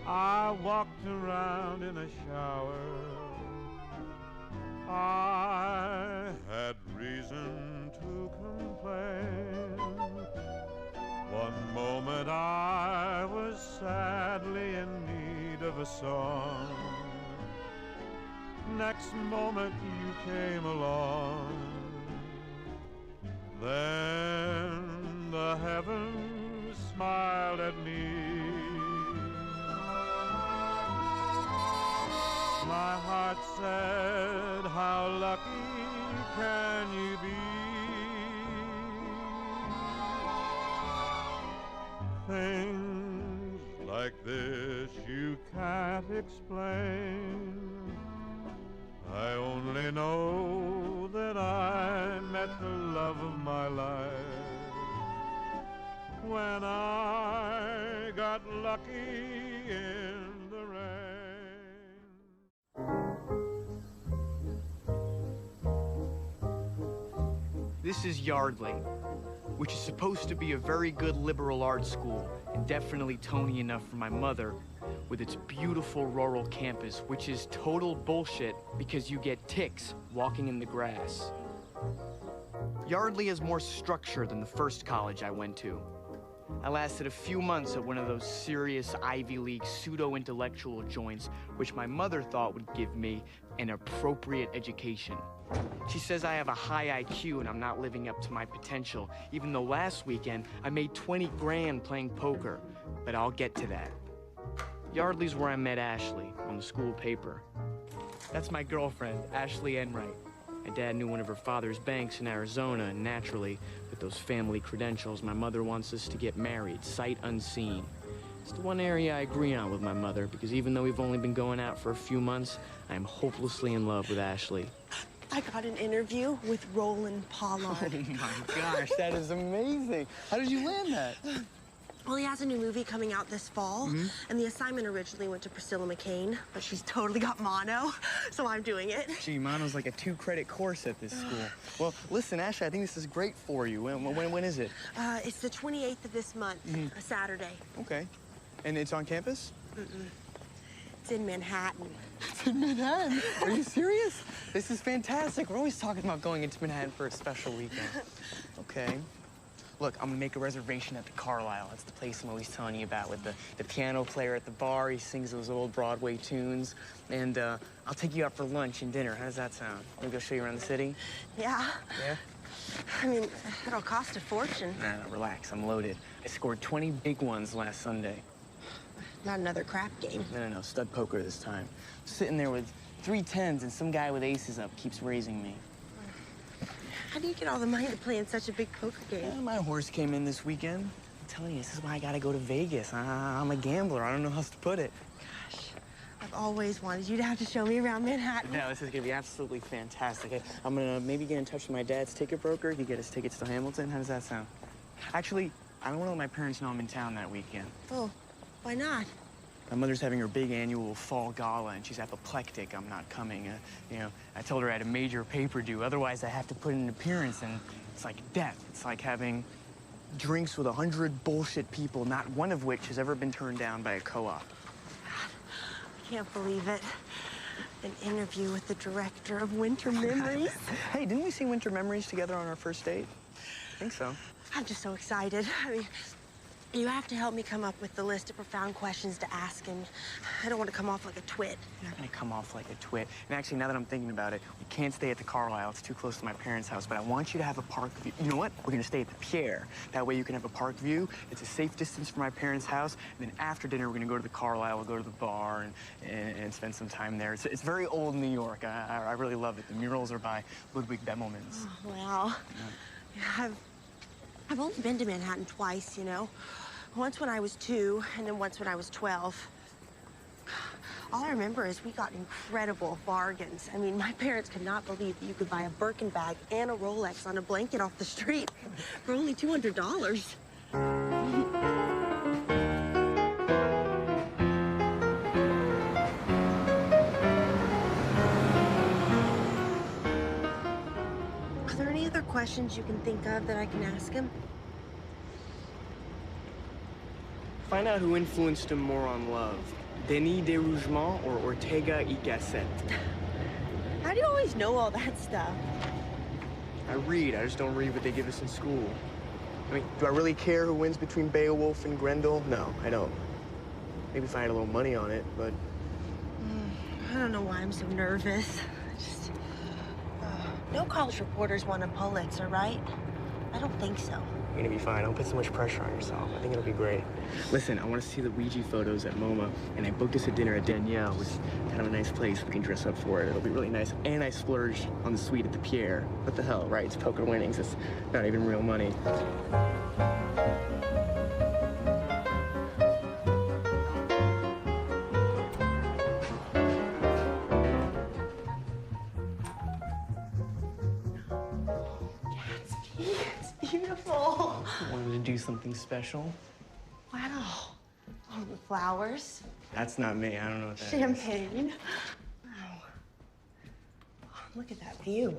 I walked around in a shower. I had reason to complain. One moment I was sadly in need of a song. Next moment you came along. Then the heavens smiled at me. My heart said, how lucky can you be? Things like this you can't explain. I only know that I met the love of my life when I got lucky in the rain. This is Yardley, which is supposed to be a very good liberal arts school and definitely Tony enough for my mother, with its beautiful rural campus, which is total bullshit because you get ticks walking in the grass. Yardley has more structure than the first college I went to. I lasted a few months at one of those serious Ivy League pseudo-intellectual joints, which my mother thought would give me an appropriate education. She says I have a high IQ and I'm not living up to my potential, even though last weekend I made 20 grand playing poker, but I'll get to that. Yardley's where I met Ashley, on the school paper. That's my girlfriend, Ashley Enright. My dad knew one of her father's banks in Arizona, and naturally, with those family credentials, my mother wants us to get married, sight unseen. It's the one area I agree on with my mother, because even though we've only been going out for a few months, I am hopelessly in love with Ashley. I got an interview with Roland Pollard. Oh my gosh, that is amazing. How did you land that? Well, he has a new movie coming out this fall, and the assignment originally went to Priscilla McCain, but she's totally got mono, so I'm doing it. Gee, mono's like a 2-credit course at this school. Well, listen, Ashley, I think this is great for you. When is it? It's the 28th of this month, a Saturday. Okay. And it's on campus? It's in Manhattan. It's in Manhattan? Are you serious? This is fantastic. We're always talking about going into Manhattan for a special weekend. Okay. Look, I'm gonna make a reservation at the Carlisle. That's the place I'm always telling you about with the piano player at the bar. He sings those old Broadway tunes. And I'll take you out for lunch and dinner. How does that sound? Wanna go show you around the city? Yeah. Yeah? I mean, it'll cost a fortune. Nah, relax, I'm loaded. I scored 20 big ones last Sunday. Not another crap game. No, stud poker this time. Sitting there with 3 10s and some guy with aces up keeps raising me. How do you get all the money to play in such a big poker game? Yeah, my horse came in this weekend. I'm telling you, this is why I gotta go to Vegas. I'm a gambler. I don't know how else to put it. Gosh, I've always wanted you to have to show me around Manhattan. No, this is gonna be absolutely fantastic. I'm gonna maybe get in touch with my dad's ticket broker. He get us tickets to Hamilton. How does that sound? Actually, I don't want to let my parents know I'm in town that weekend. Oh, why not? My mother's having her big annual fall gala, and she's apoplectic. I'm not coming. You know, I told her I had a major paper due. Otherwise, I have to put in an appearance, and it's like death. It's like having drinks with 100 bullshit people, not one of which has ever been turned down by a co-op. I can't believe it. An interview with the director of Winter Memories. Hey, didn't we see Winter Memories together on our first date? I think so. I'm just so excited. I mean, you have to help me come up with the list of profound questions to ask him. I don't want to come off like a twit. You're not gonna come off like a twit. And actually, now that I'm thinking about it, we can't stay at the Carlisle. It's too close to my parents' house. But I want you to have a park view. You know what? We're gonna stay at the Pierre. That way you can have a park view. It's a safe distance from my parents' house. And then after dinner, we're gonna go to the Carlisle. We'll go to the bar and spend some time there. It's very old New York. I really love it. The murals are by Ludwig Bemelmans. Oh, well, yeah, I've only been to Manhattan twice, you know. Once when I was 2, and then once when I was 12. All I remember is we got incredible bargains. I mean, my parents could not believe that you could buy a Birkin bag and a Rolex on a blanket off the street for only $200. Are there any other questions you can think of that I can ask him? Find out who influenced him more on love, Denis de Rougemont or Ortega y Gasset. How do you always know all that stuff? I read, I just don't read what they give us in school. I mean, do I really care who wins between Beowulf and Grendel? No, I don't. Maybe if I had a little money on it, but... I don't know why I'm so nervous. No college reporters won a Pulitzer, right? I don't think so. You're gonna be fine. Don't put so much pressure on yourself. I think it'll be great. Listen, I want to see the Ouija photos at MoMA, and I booked us a dinner at Danielle, which is kind of a nice place. We can dress up for it. It'll be really nice. And I splurged on the suite at the Pierre. What the hell, right? It's poker winnings. It's not even real money. It's beautiful. I wanted to do something special. Wow. Oh, the flowers. That's not me. I don't know what that is. Champagne. Wow. Oh, look at that view.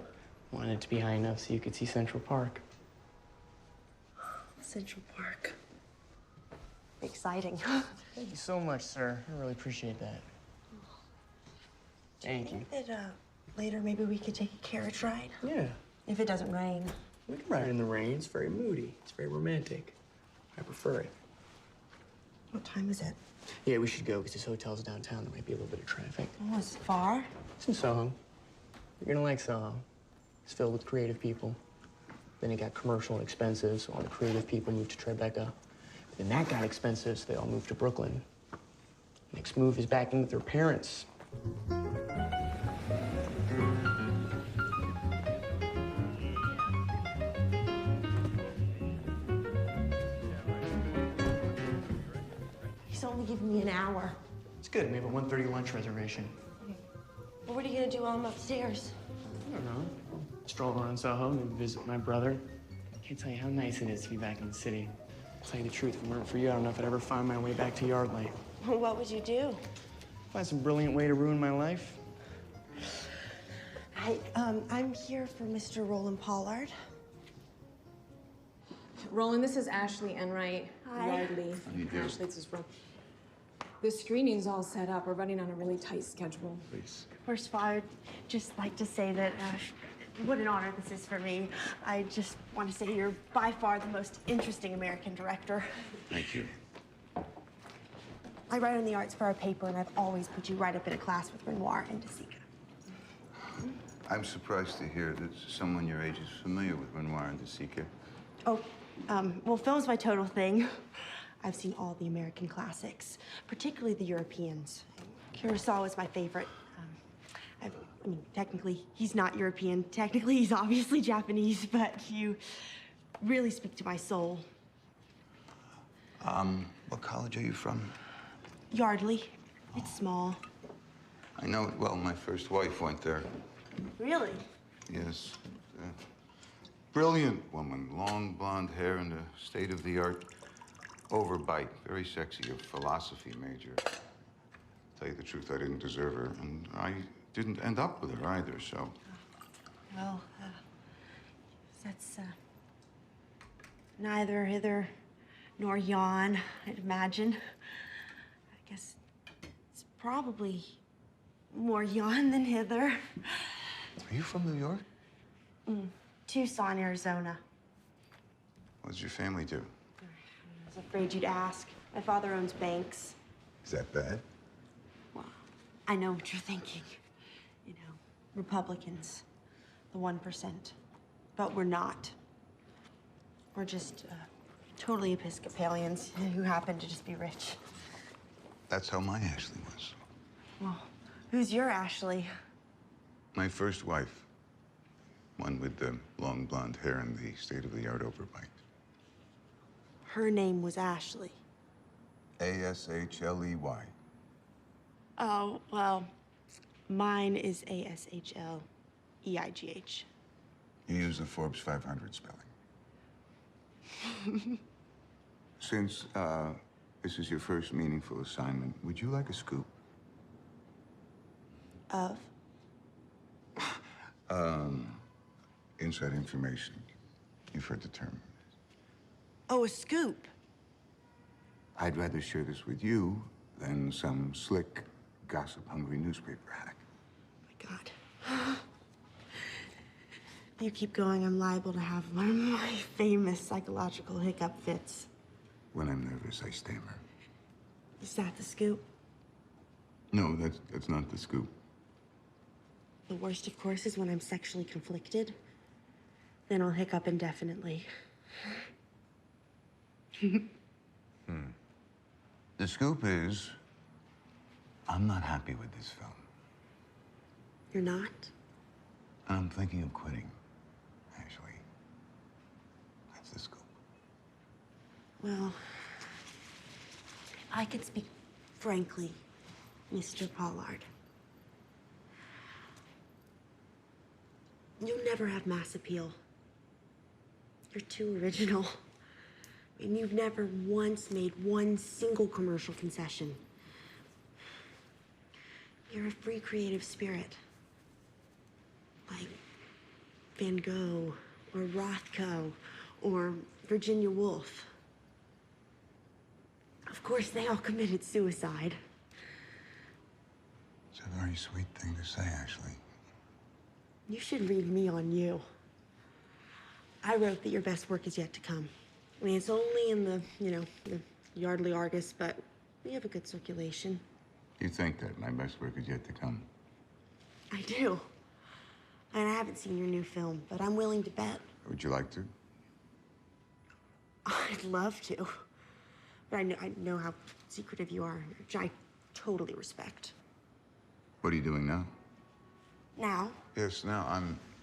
Wanted it to be high enough so you could see Central Park. Central Park. Exciting. Thank you so much, sir. I really appreciate that. Thank you. That, later maybe we could take a carriage ride? Yeah. If it doesn't rain. We can ride in the rain. It's very moody. It's very romantic. I prefer it. What time is it? Yeah, we should go because this hotel's downtown. There might be a little bit of traffic. Oh, it's far. It's in Soho. You're gonna like Soho. It's filled with creative people. Then it got commercial and expensive, so all the creative people moved to Tribeca. Then that got expensive, so they all moved to Brooklyn. Next move is back in with their parents. He's only giving me an hour. It's good. We have a 1:30 lunch reservation. Well, what are you gonna do while I'm upstairs? I don't know. Stroll around Soho, maybe visit my brother. I can't tell you how nice it is to be back in the city. I'll tell you the truth, if it weren't for you, I don't know if I'd ever find my way back to Yardley. What would you do? Find some brilliant way to ruin my life. I'm here for Mr. Roland Pollard. Roland, this is Ashley Enright. Hi. Yardley. How do you do? Ashley, this is Roland. The screening's all set up. We're running on a really tight schedule. Please. First of all, I'd just like to say that what an honor this is for me. I just want to say you're by far the most interesting American director. Thank you. I write on the arts for our paper, and I've always put you right up in a class with Renoir and De Sica. I'm surprised to hear that someone your age is familiar with Renoir and De Sica. Oh, well, film's my total thing. I've seen all the American classics, particularly the Europeans. Kurosawa is my favorite. I mean, technically, he's not European. Technically, he's obviously Japanese, but you really speak to my soul. What college are you from? Yardley. It's small. I know it well. My first wife went there. Really? Yes. Brilliant woman. Long blonde hair and a state-of-the-art overbite. Very sexy. A philosophy major. Tell you the truth, I didn't deserve her. And I didn't end up with her either, so. Well, that's neither hither nor yon, I'd imagine. I guess it's probably more yon than hither. Are you from New York? Tucson, Arizona. What does your family do? I was afraid you'd ask. My father owns banks. Is that bad? Well, I know what you're thinking. You know, Republicans, the 1%. But we're not. We're just totally Episcopalians who happen to just be rich. That's how my Ashley was. Well, who's your Ashley? My first wife. One with the long blonde hair and the state-of-the-art overbite. Her name was Ashley. A-S-H-L-E-Y. Oh, well, mine is A-S-H-L-E-I-G-H. You use the Forbes 500 spelling. Since this is your first meaningful assignment, would you like a scoop? Of? Inside information. You've heard the term. Oh, a scoop. I'd rather share this with you than some slick, gossip-hungry newspaper hack. My God. If you keep going, I'm liable to have one of my famous psychological hiccup fits. When I'm nervous, I stammer. Is that the scoop? No, that's not the scoop. The worst, of course, is when I'm sexually conflicted. Then I'll hiccup indefinitely. The scoop is, I'm not happy with this film. You're not? And I'm thinking of quitting, actually. That's the scoop. Well, I could speak frankly, Mr. Pollard. You'll never have mass appeal. You're too original. And you've never once made one single commercial concession. You're a free creative spirit. Like Van Gogh, or Rothko, or Virginia Woolf. Of course, they all committed suicide. It's a very sweet thing to say, actually. You should read Me on You. I wrote that your best work is yet to come. I mean, it's only in the, the Yardley Argus, but we have a good circulation. You think that my best work is yet to come? I do. And I haven't seen your new film, but I'm willing to bet. Would you like to? I'd love to. But I know how secretive you are, which I totally respect. What are you doing now? Now? Yes, now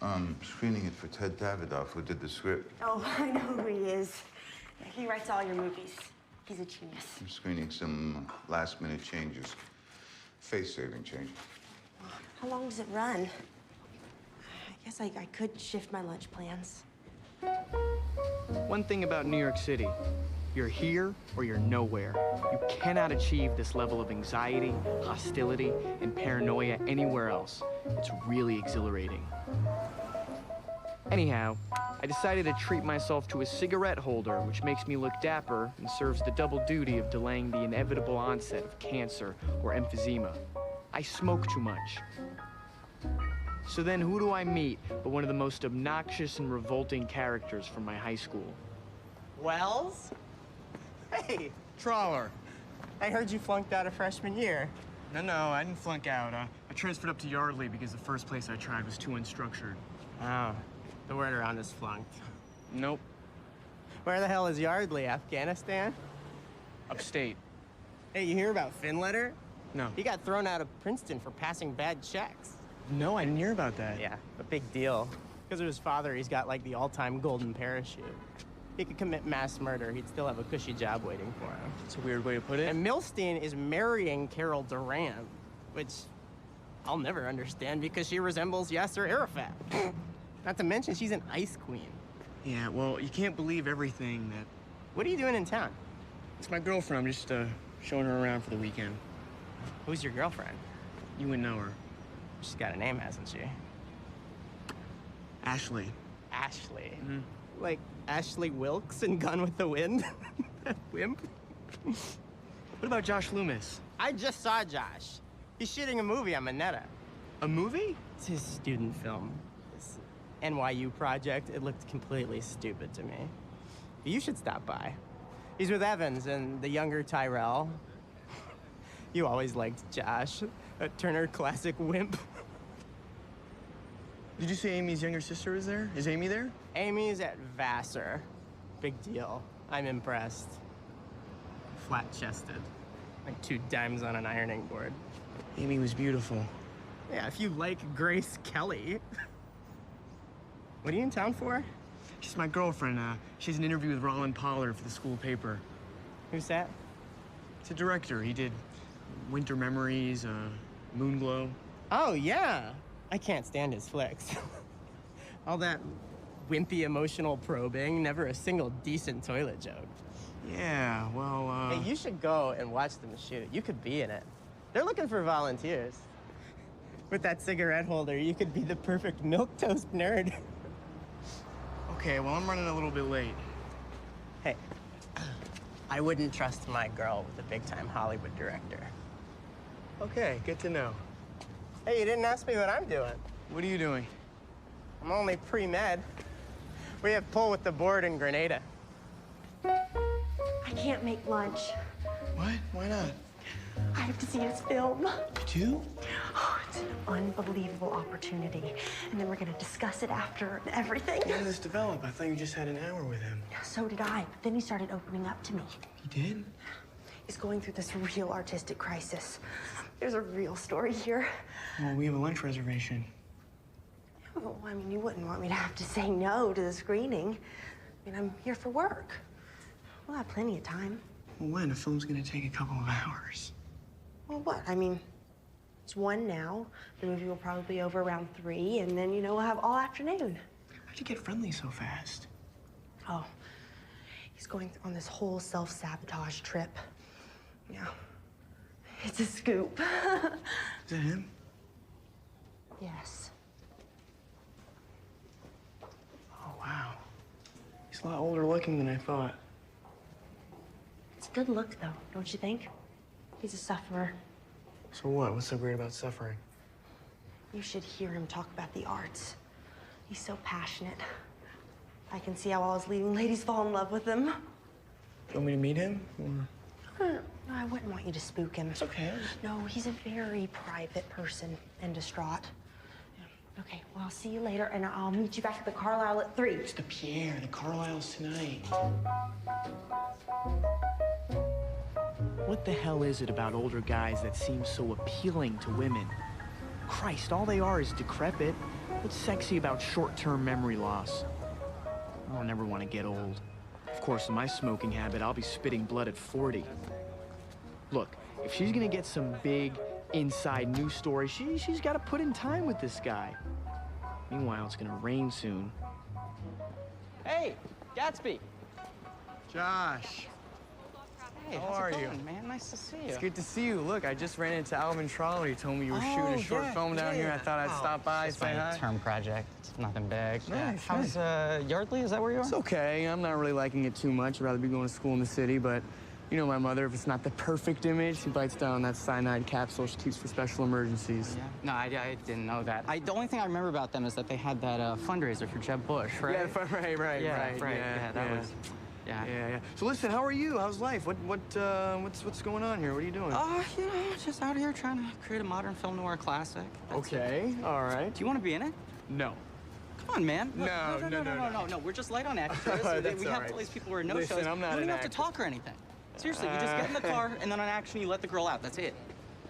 I'm screening it for Ted Davidoff, who did the script. Oh, I know who he is. He writes all your movies. He's a genius. I'm screening some last-minute changes. Face-saving changes. How long does it run? I guess I could shift my lunch plans. One thing about New York City, you're here or you're nowhere. You cannot achieve this level of anxiety, hostility, and paranoia anywhere else. It's really exhilarating. Anyhow, I decided to treat myself to a cigarette holder, which makes me look dapper and serves the double duty of delaying the inevitable onset of cancer or emphysema. I smoke too much. So then who do I meet but one of the most obnoxious and revolting characters from my high school? Wells? Hey, Trawler. I heard you flunked out of freshman year. No, I didn't flunk out. I transferred up to Yardley because the first place I tried was too unstructured. Oh, the word around is flunked. Nope, Where the hell is Yardley, Afghanistan? upstate. Hey, you hear about Finletter? No. He got thrown out of Princeton for passing bad checks. No, I didn't hear about that. Yeah, a big deal. Because of his father, he's got like the all-time golden parachute. He could commit mass murder, he'd still have a cushy job waiting for him. It's a weird way to put it. And Milstein is marrying Carol Duran, which I'll never understand because she resembles Yasser Arafat. Not to mention, she's an ice queen. Yeah, well, you can't believe everything that... What are you doing in town? It's my girlfriend. I'm just showing her around for the weekend. Who's your girlfriend? You wouldn't know her. She's got a name, hasn't she? Ashley. Ashley. Mm-hmm. Like Ashley Wilkes in Gone with the Wind? That wimp? What about Josh Loomis? I just saw Josh. He's shooting a movie on Minetta. A movie? It's his student film. This NYU project. It looked completely stupid to me. You should stop by. He's with Evans and the younger Tyrell. You always liked Josh, a Turner Classic wimp. Did you say Amy's younger sister is there? Is Amy there? Amy's at Vassar. Big deal. I'm impressed. Flat-chested. Like 2 dimes on an ironing board. Amy was beautiful. Yeah, if you like Grace Kelly. What are you in town for? She's my girlfriend. She has an interview with Roland Pollard for the school paper. Who's that? It's a director. He did Winter Memories, Moonglow. Oh, yeah. I can't stand his flicks. All that wimpy emotional probing, never a single decent toilet joke. Yeah, well, Hey, you should go and watch them shoot. You could be in it. They're looking for volunteers. With that cigarette holder, you could be the perfect milquetoast nerd. Okay, well, I'm running a little bit late. Hey, I wouldn't trust my girl with a big-time Hollywood director. Okay, good to know. Hey, you didn't ask me what I'm doing. What are you doing? I'm only pre-med. We have pull with the board in Grenada. I can't make lunch. What? Why not? I have to see his film. You do? Oh, it's an unbelievable opportunity. And then we're gonna discuss it after and everything. How did this develop? I thought you just had an hour with him. So did I, but then he started opening up to me. He did? He's going through this real artistic crisis. There's a real story here. Well, we have a lunch reservation. Oh, I mean, you wouldn't want me to have to say no to the screening. I mean, I'm here for work. We'll have plenty of time. Well, when? The film's gonna take a couple of hours. Well, what? I mean, it's 1 now. The movie will probably be over around 3, and then, you know, we'll have all afternoon. How'd you get friendly so fast? Oh, he's going on this whole self-sabotage trip. Yeah. It's a scoop. Is that him? Yes. Oh, wow. He's a lot older looking than I thought. It's a good look, though, don't you think? He's a sufferer. So what? What's so great about suffering? You should hear him talk about the arts. He's so passionate. I can see how all his leading ladies fall in love with him. You want me to meet him? Or... I wouldn't want you to spook him. It's okay. No, he's a very private person and distraught. Yeah. Okay, well, I'll see you later, and I'll meet you back at the Carlisle at 3. It's the Pierre. The Carlisle's tonight. What the hell is it about older guys that seem so appealing to women? Christ, all they are is decrepit. What's sexy about short-term memory loss? I'll never want to get old. Of course, in my smoking habit, I'll be spitting blood at 40. Look, if she's gonna get some big, inside news story, she's gotta put in time with this guy. Meanwhile, it's gonna rain soon. Hey, Gatsby. Josh. Hey, How how's are it you? going, man? Nice to see you. It's good to see you. Look, I just ran into Alvin Troller. He told me you were shooting Oh, a short yeah, film down here. I yeah. thought I'd stop by, It's say my hi. term project. It's nothing big. Nice, How's Yardley? Is that where you are? It's okay. I'm not really liking it too much. I'd rather be going to school in the city, but you know my mother, if it's not the perfect image, she bites down on that cyanide capsule she keeps for special emergencies. Yeah. No, I didn't know that. The only thing I remember about them is that they had that fundraiser for Jeb Bush, right? Yeah, right. Yeah, Yeah, that was. Yeah. Yeah. So listen, how are you? How's life? What's going on here? What are you doing? You know, just out here trying to create a modern film noir classic. That's it. Okay, all right. Do you want to be in it? No. Come on, man. Look, No. No. We're just light on extras. That's we all have right. all these people who are no Listen, shows. I'm not you don't an even have to actor. talk or anything. Seriously, you just get in the car and then on action you let the girl out. That's it.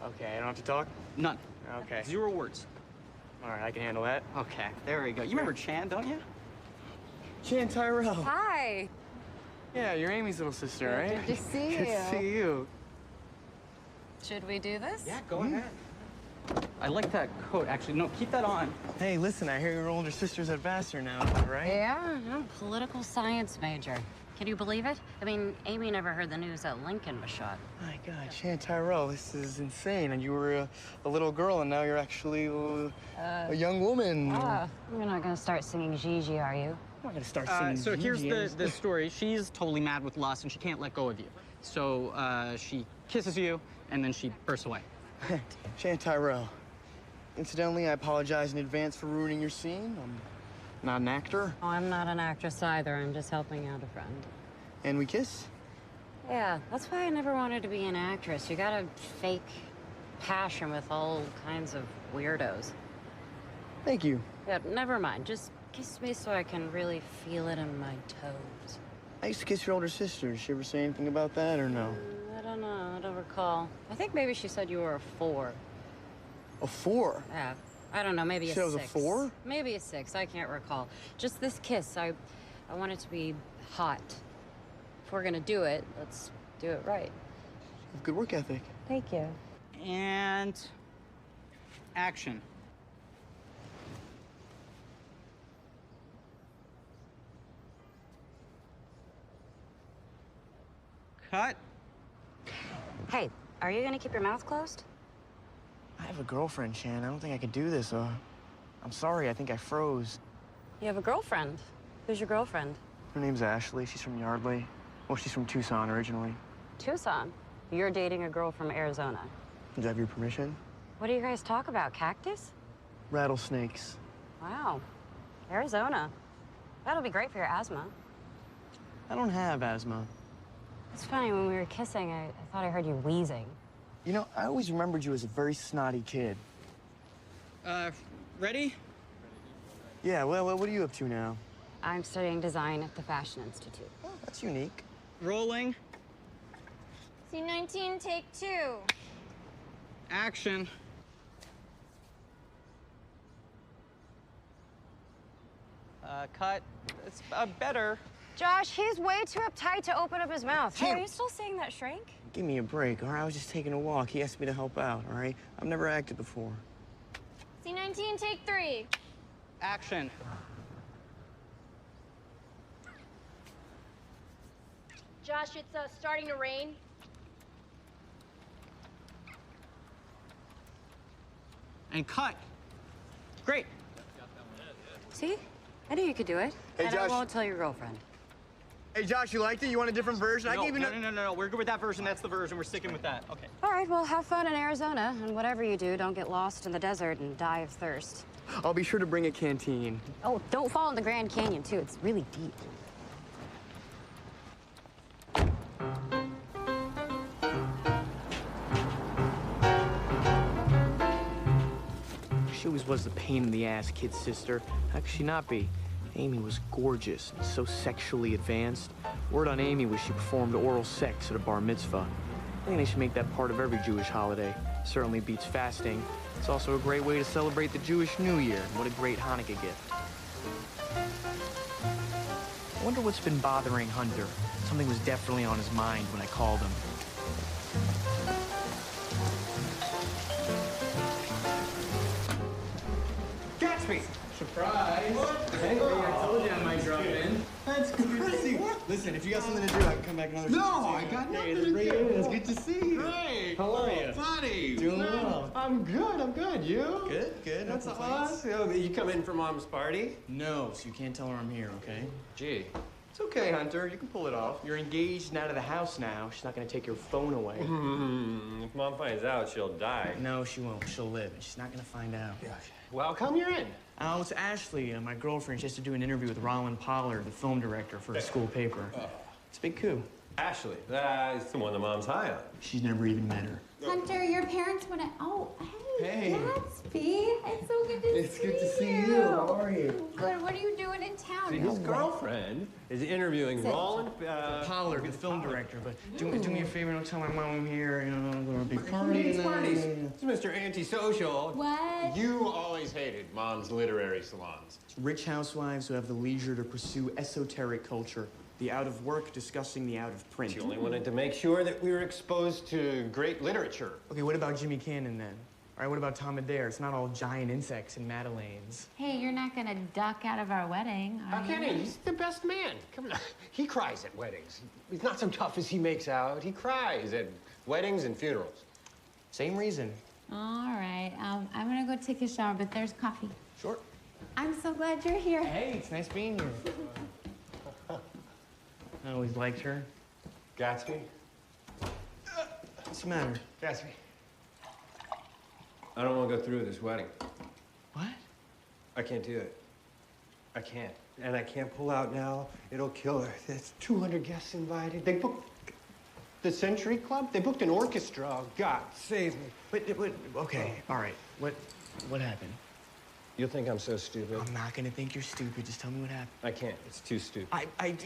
Okay, I don't have to talk? None. Okay. 0 words. All right, I can handle that. Okay, there we go. You remember Chan, don't you? Chan Tyrell. Hi. Yeah, you're Amy's little sister, right? Good to see Good you. to see you. Should we do this? Yeah, go ahead. I like that coat, actually. No, keep that on. Hey, listen, I hear your older sister's at Vassar now, right? Yeah, I'm a political science major. Can you believe it? I mean, Amy never heard the news that Lincoln was shot. My God, Chan Tyrell, this is insane. And you were a little girl, and now you're actually a young woman. You're not gonna start singing Gigi, are you? I'm not gonna start singing. So here's Gigi. the story. She's totally mad with lust, and she can't let go of you. So she kisses you, and then she bursts away. Chan Tyrell. Incidentally, I apologize in advance for ruining your scene. I'm not an actor. Oh, I'm not an actress either. I'm just helping out a friend. And we kiss? Yeah, that's why I never wanted to be an actress. You gotta fake passion with all kinds of weirdos. Thank you. Yeah, never mind. Just kiss me so I can really feel it in my toes. I used to kiss your older sister. Did she ever say anything about that, or no? I don't know. I don't recall. I think maybe she said you were a 4. A 4? Yeah. I don't know. Maybe a She 6. was a 4? Maybe a 6. I can't recall. Just this kiss. I want it to be hot. If we're gonna do it, let's do it right. You have good work ethic. Thank you. And action. Cut. Hey, are you gonna keep your mouth closed? I have a girlfriend, Chan. I don't think I could do this. I'm sorry. I think I froze. You have a girlfriend. Who's your girlfriend? Her name's Ashley. She's from Yardley. Well, she's from Tucson originally. Tucson? You're dating a girl from Arizona. Do I have your permission? What do you guys talk about? Cactus? Rattlesnakes. Wow. Arizona. That'll be great for your asthma. I don't have asthma. It's funny, when we were kissing, I thought I heard you wheezing. You know, I always remembered you as a very snotty kid. Ready? Yeah, well, what are you up to now? I'm studying design at the Fashion Institute. Oh, that's unique. Rolling. C19, take 2. Action. Cut. It's better. Josh, he's way too uptight to open up his mouth. Hey, Tim. are you still seeing that shrink? Give me a break, all right? I was just taking a walk. He asked me to help out, all right? I've never acted before. C19, take 3. Action. Josh, it's starting to rain. And cut. Great. See? I knew you could do it. Hey, and I Josh. won't tell your girlfriend. Hey, Josh, you liked it? You want a different version? No. We're good with that version. That's the version. We're sticking with that. Okay. All right, well, have fun in Arizona, and whatever you do, don't get lost in the desert and die of thirst. I'll be sure to bring a canteen. Oh, don't fall in the Grand Canyon, too. It's really deep. She always was the pain in the ass kid's sister. How could she not be? Amy was gorgeous and so sexually advanced. Word on Amy was she performed oral sex at a bar mitzvah. I think they should make that part of every Jewish holiday. Certainly beats fasting. It's also a great way to celebrate the Jewish New Year. What a great Hanukkah gift. I wonder what's been bothering Hunter. Something was definitely on his mind when I called him. Gatsby! Surprise! Hey, I told you I might drop in. That's good to see you. Listen, if you got something to do, I can come back another time. No, I got nothing to do. It's good to see you. Hey, How are you? buddy? Doing well. I'm good. You? Good. That's awesome. You come in for Mom's party? No, so you can't tell her I'm here, okay? Gee. It's okay, Hunter. You can pull it off. You're engaged and out of the house now. She's not gonna take your phone away. If Mom finds out, she'll die. No, she won't. She'll live, and she's not gonna find out. Well, come you're in. Oh, it's Ashley, my girlfriend. She has to do an interview with Roland Pollard, the film director for the school paper. It's a big coup. Ashley, that's the one that Mom's high on. She's never even met her. Hunter, your parents want to. Oh, hey, Hey. Gatsby. It's so good to see you. It's good to see you. How are you? Good. What are you doing in town? His girlfriend is interviewing Roland. Pollard, the film director. But do me a favor, don't tell my mom I'm here. You know, we're a big party. It's Mr. Antisocial. What? You always hated Mom's literary salons. Rich housewives who have the leisure to pursue esoteric culture. The out of work discussing the out of print. She only wanted to make sure that we were exposed to great literature. Okay, what about Jimmy Cannon then? All right, what about Tom Adair? It's not all giant insects and Madeleines. Hey, you're not gonna duck out of our wedding, are How can he? He's the best man. Come on. He cries at weddings. He's not so tough as he makes out. He cries at weddings and funerals. Same reason. All right. I'm gonna go take a shower, but there's coffee. Sure. I'm so glad you're here. Hey, it's nice being here. I always liked her. Gatsby? What's the matter? Gatsby. I don't want to go through with this wedding. What? I can't do it. I can't. And I can't pull out now. It'll kill her. There's 200 guests invited. They booked the Century Club. They booked an orchestra. Oh, God, save me. But okay, all right. What happened? You'll think I'm so stupid. I'm not gonna think you're stupid. Just tell me what happened. I can't. It's too stupid.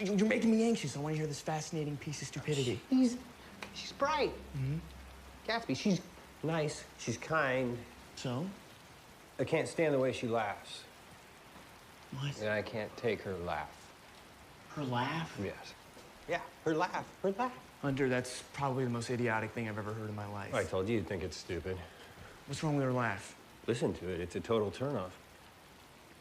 You're making me anxious. I want to hear this fascinating piece of stupidity. She's bright. Mm-hmm. Gatsby, she's nice. She's kind. So? I can't stand the way she laughs. What? And I can't take her laugh. Her laugh? Yes. Yeah, her laugh. Her laugh. Hunter, that's probably the most idiotic thing I've ever heard in my life. I told you you'd think it's stupid. What's wrong with her laugh? Listen to it. It's a total turnoff.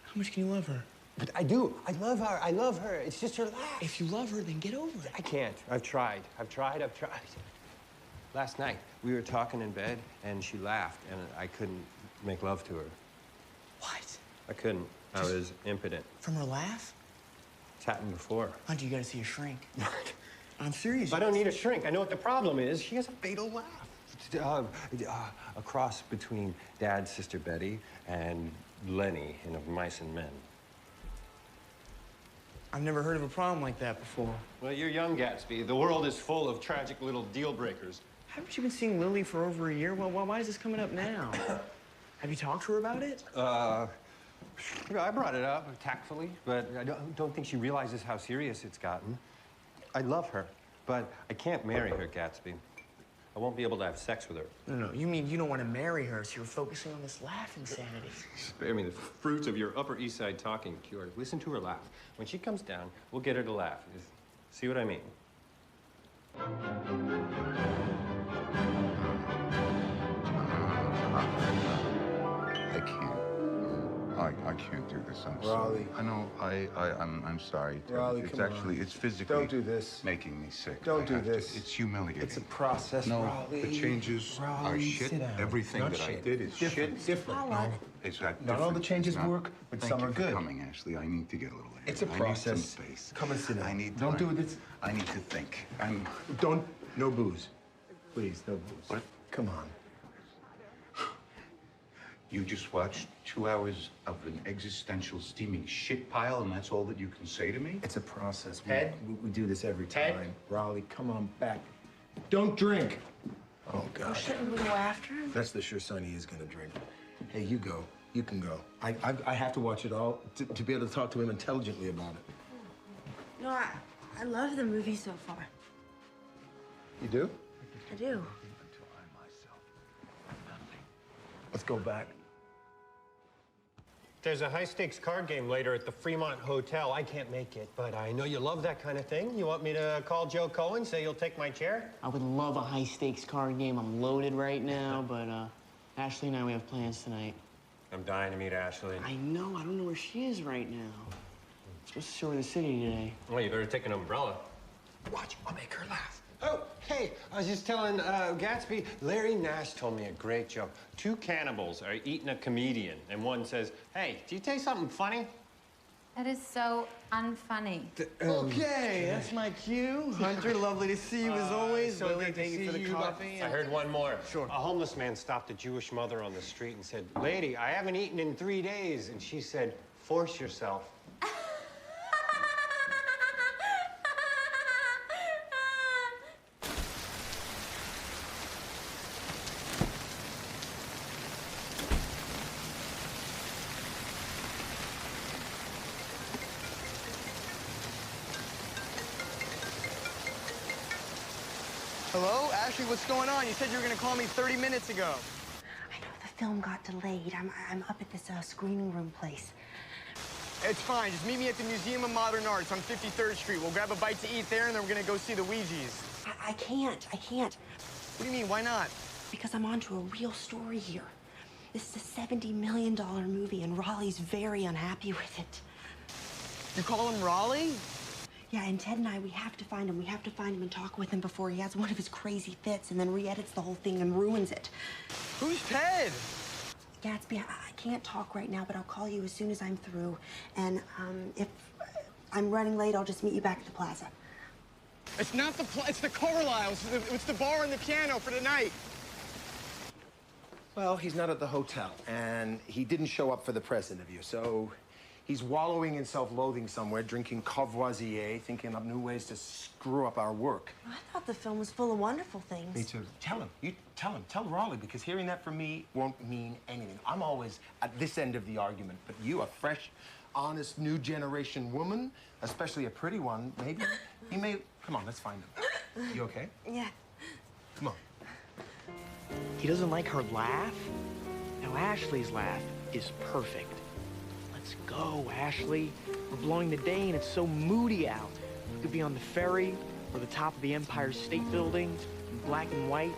How much can you love her? But I do. I love her. I love her. It's just her laugh. If you love her, then get over it. I can't. I've tried. Last night, we were talking in bed, and she laughed, and I couldn't make love to her. What? I couldn't. I was impotent. From her laugh? It's happened before. Hunter, you gotta see a shrink. I'm serious. I don't need a shrink. I know what the problem is. She has a fatal laugh. A cross between Dad's sister Betty and Lenny in Of Mice and Men. I've never heard of a problem like that before. Well, you're young, Gatsby. The world is full of tragic little deal breakers. Haven't you been seeing Lily for over a year? Well, why is this coming up now? Have you talked to her about it? I brought it up tactfully, but I don't think she realizes how serious it's gotten. I love her, but I can't marry her, Gatsby. I won't be able to have sex with her. No, you mean you don't want to marry her, so you're focusing on this laugh insanity. Spare me the fruits of your Upper East Side talking cure. Listen to her laugh. When she comes down, we'll get her to laugh. See what I mean? I can't. I can't do this. I'm Raleigh. sorry. I know. I'm sorry. Raleigh, it's come actually on. it's physically. Don't do this. Making me sick. Don't I do have to. this. It's humiliating. It's a process, No, Raleigh. the changes are Raleigh, shit. sit down. Everything Not that I shit. did is Different. shit. Different. No. It's that Not all the different. changes It's not- work, but Thank some you are for good. coming, Ashley. I need to get a little air. It's a I process. need some space. Come and sit down. I need. Don't do this. I need to think. Don't. No booze. Please, no booze. What? Come on. You just watched 2 hours of an existential steaming shit pile, and that's all that you can say to me? It's a process. Ted? We do this every Ted? time. Raleigh, come on back. Don't drink. Oh, God. Shouldn't we go after him? That's the sure sign he is gonna drink. Hey, you go. You can go. I have to watch it all to be able to talk to him intelligently about it. No, I love the movie so far. You do? I do. Let's go back. There's a high-stakes card game later at the Fremont Hotel. I can't make it, but I know you love that kind of thing. You want me to call Joe Cohen, say you'll take my chair? I would love a high-stakes card game. I'm loaded right now, but Ashley and I, we have plans tonight. I'm dying to meet Ashley. I know. I don't know where she is right now. I'm supposed to show her the city today. Well, you better take an umbrella. Watch, I'll make her laugh. Oh, hey, I was just telling Gatsby, Larry Nash told me a great joke. 2 cannibals are eating a comedian, and one says, hey, do you taste something funny? That is so unfunny. Okay, that's my cue. Hunter, lovely to see you as always. So Lily, good to thank you see for the you. coffee. I heard one more. Sure. A homeless man stopped a Jewish mother on the street and said, lady, I haven't eaten in 3 days. And she said, force yourself. Hello, Ashley, what's going on? You said you were gonna call me 30 minutes ago. I know the film got delayed. I'm up at this screening room place. It's fine. Just meet me at the Museum of Modern Arts on 53rd Street. We'll grab a bite to eat there, and then we're gonna go see the Ouija's. I can't. What do you mean, why not? Because I'm onto a real story here. This is a $70 million movie, and Raleigh's very unhappy with it. You call him Raleigh? Yeah, and Ted and I, we have to find him. We have to find him and talk with him before he has one of his crazy fits and then re-edits the whole thing and ruins it. Who's Ted? Gatsby, I can't talk right now, but I'll call you as soon as I'm through. And if I'm running late, I'll just meet you back at the plaza. It's not the it's the Carlisle's. It's the bar and the piano for tonight. Well, he's not at the hotel, and he didn't show up for the press interview, so he's wallowing in self-loathing somewhere, drinking Courvoisier, thinking up new ways to screw up our work. I thought the film was full of wonderful things. Me too. Tell him. You tell him. Tell Raleigh, because hearing that from me won't mean anything. I'm always at this end of the argument, but you, a fresh, honest, new generation woman, especially a pretty one, maybe he may... Come on, let's find him. You okay? Yeah. Come on. He doesn't like her laugh? Now, Ashley's laugh is perfect. Let's go, Ashley. We're blowing the day and it's so moody out. We could be on the ferry or the top of the Empire State Building in black and white.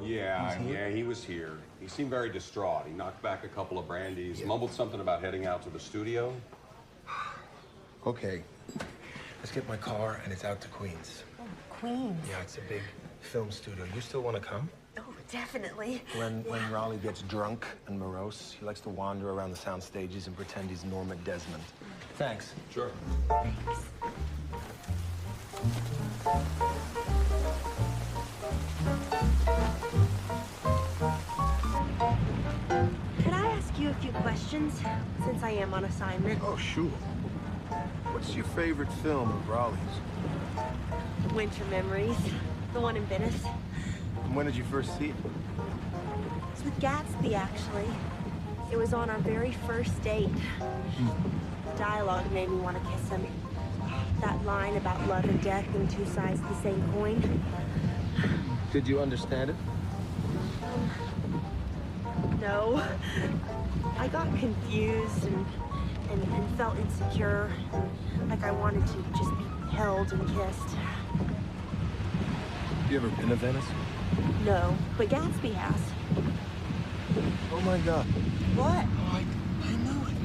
Yeah, he was here. He seemed very distraught. He knocked back a couple of brandies, mumbled something about heading out to the studio. Okay. Let's get my car and it's out to Queens. Oh, Queens. Yeah, it's a big film studio. You still want to come? Oh, definitely. When Raleigh gets drunk and morose, he likes to wander around the sound stages and pretend he's Norma Desmond. Thanks. Sure. Thanks. Could I ask you a few questions, since I am on assignment? Oh, sure. What's your favorite film of Raleigh's? Winter Memories, the one in Venice. And when did you first see it? It's with Gatsby, actually. It was on our very first date. The dialogue made me want to kiss him. That line about love and death being two sides of the same coin. Did you understand it? No. I got confused and felt insecure. Like I wanted to just be held and kissed. You ever been to Venice? No, but Gatsby has. Oh my God. What? Oh, I knew it.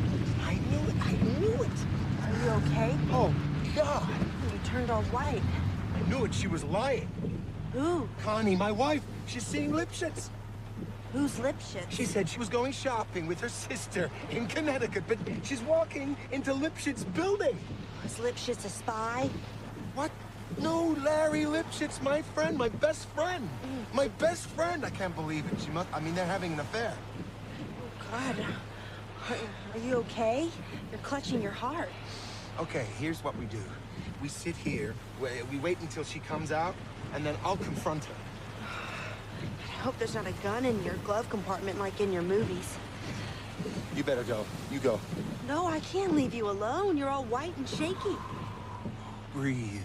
I knew it. I knew it. Are you okay? Oh, God. You turned all white. I knew it. She was lying. Who? Connie, my wife. She's seeing Lipschitz. Who's Lipschitz? She said she was going shopping with her sister in Connecticut, but she's walking into Lipschitz building. Is Lipschitz a spy? What? No, Larry Lipschitz, my friend, my best friend. My best friend. I can't believe it. She must, I mean, they're having an affair. God. Are you okay? You're clutching your heart. Okay, here's what we do. We sit here, we wait until she comes out, and then I'll confront her. I hope there's not a gun in your glove compartment like in your movies. You better go. You go. No, I can't leave you alone. You're all white and shaky. Breathe.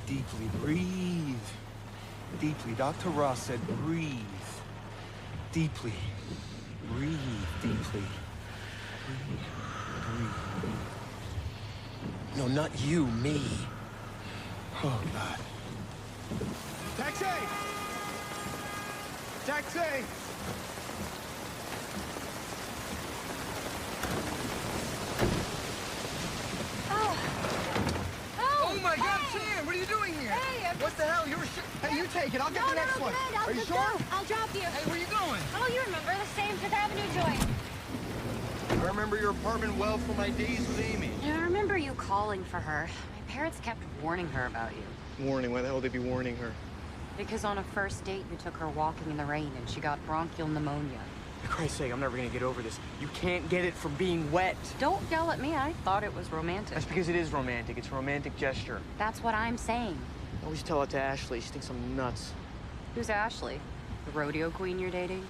Deeply. Breathe. Deeply. Dr. Ross said breathe. Deeply. Breathe deeply. Breathe. Breathe. No, not you, me. Oh, God. Taxi! Taxi! Oh my God, Sam! What are you doing here? Hey, what the hell? You're Hey, you take it. I'll get the next one. Good. Are you sure? I'll drop you. Hey, where you going? Oh, you remember the same Fifth Avenue joint. I remember your apartment well from my days with Amy. I remember you calling for her. My parents kept warning her about you. Warning? Why the hell would they be warning her? Because on a first date, you took her walking in the rain and she got bronchial pneumonia. For Christ's sake, I'm never gonna get over this. You can't get it from being wet. Don't yell at me. I thought it was romantic. That's because it is romantic. It's a romantic gesture. That's what I'm saying. I always tell it to Ashley. She thinks I'm nuts. Who's Ashley? The rodeo queen you're dating?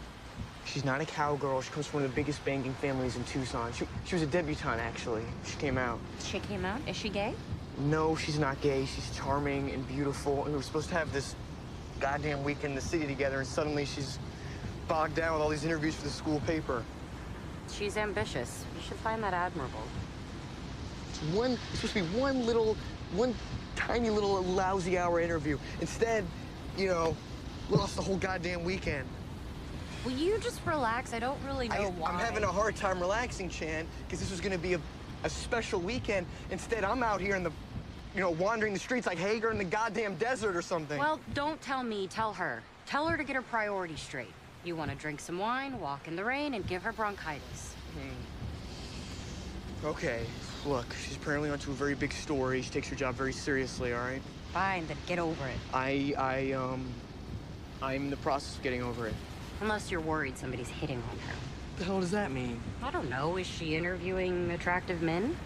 She's not a cowgirl. She comes from one of the biggest banking families in Tucson. She was a debutante, actually. She came out. She came out? Is she gay? No, she's not gay. She's charming and beautiful. And we were supposed to have this goddamn weekend in the city together, and suddenly she's bogged down with all these interviews for the school paper. She's ambitious. You should find that admirable. It's supposed to be one tiny little lousy hour interview. Instead, you know, lost the whole goddamn weekend. Will you just relax? I don't really know why. I'm having a hard time relaxing, Chan, because this was going to be a special weekend. Instead, I'm out here in the, you know, wandering the streets like Hagar in the goddamn desert or something. Well, don't tell me, tell her. Tell her to get her priorities straight. You want to drink some wine, walk in the rain, and give her bronchitis. Okay, look, she's apparently onto a very big story. She takes her job very seriously, all right? Fine, then get over it. I'm in the process of getting over it. Unless you're worried somebody's hitting on her. What the hell does that mean? I don't know. Is she interviewing attractive men?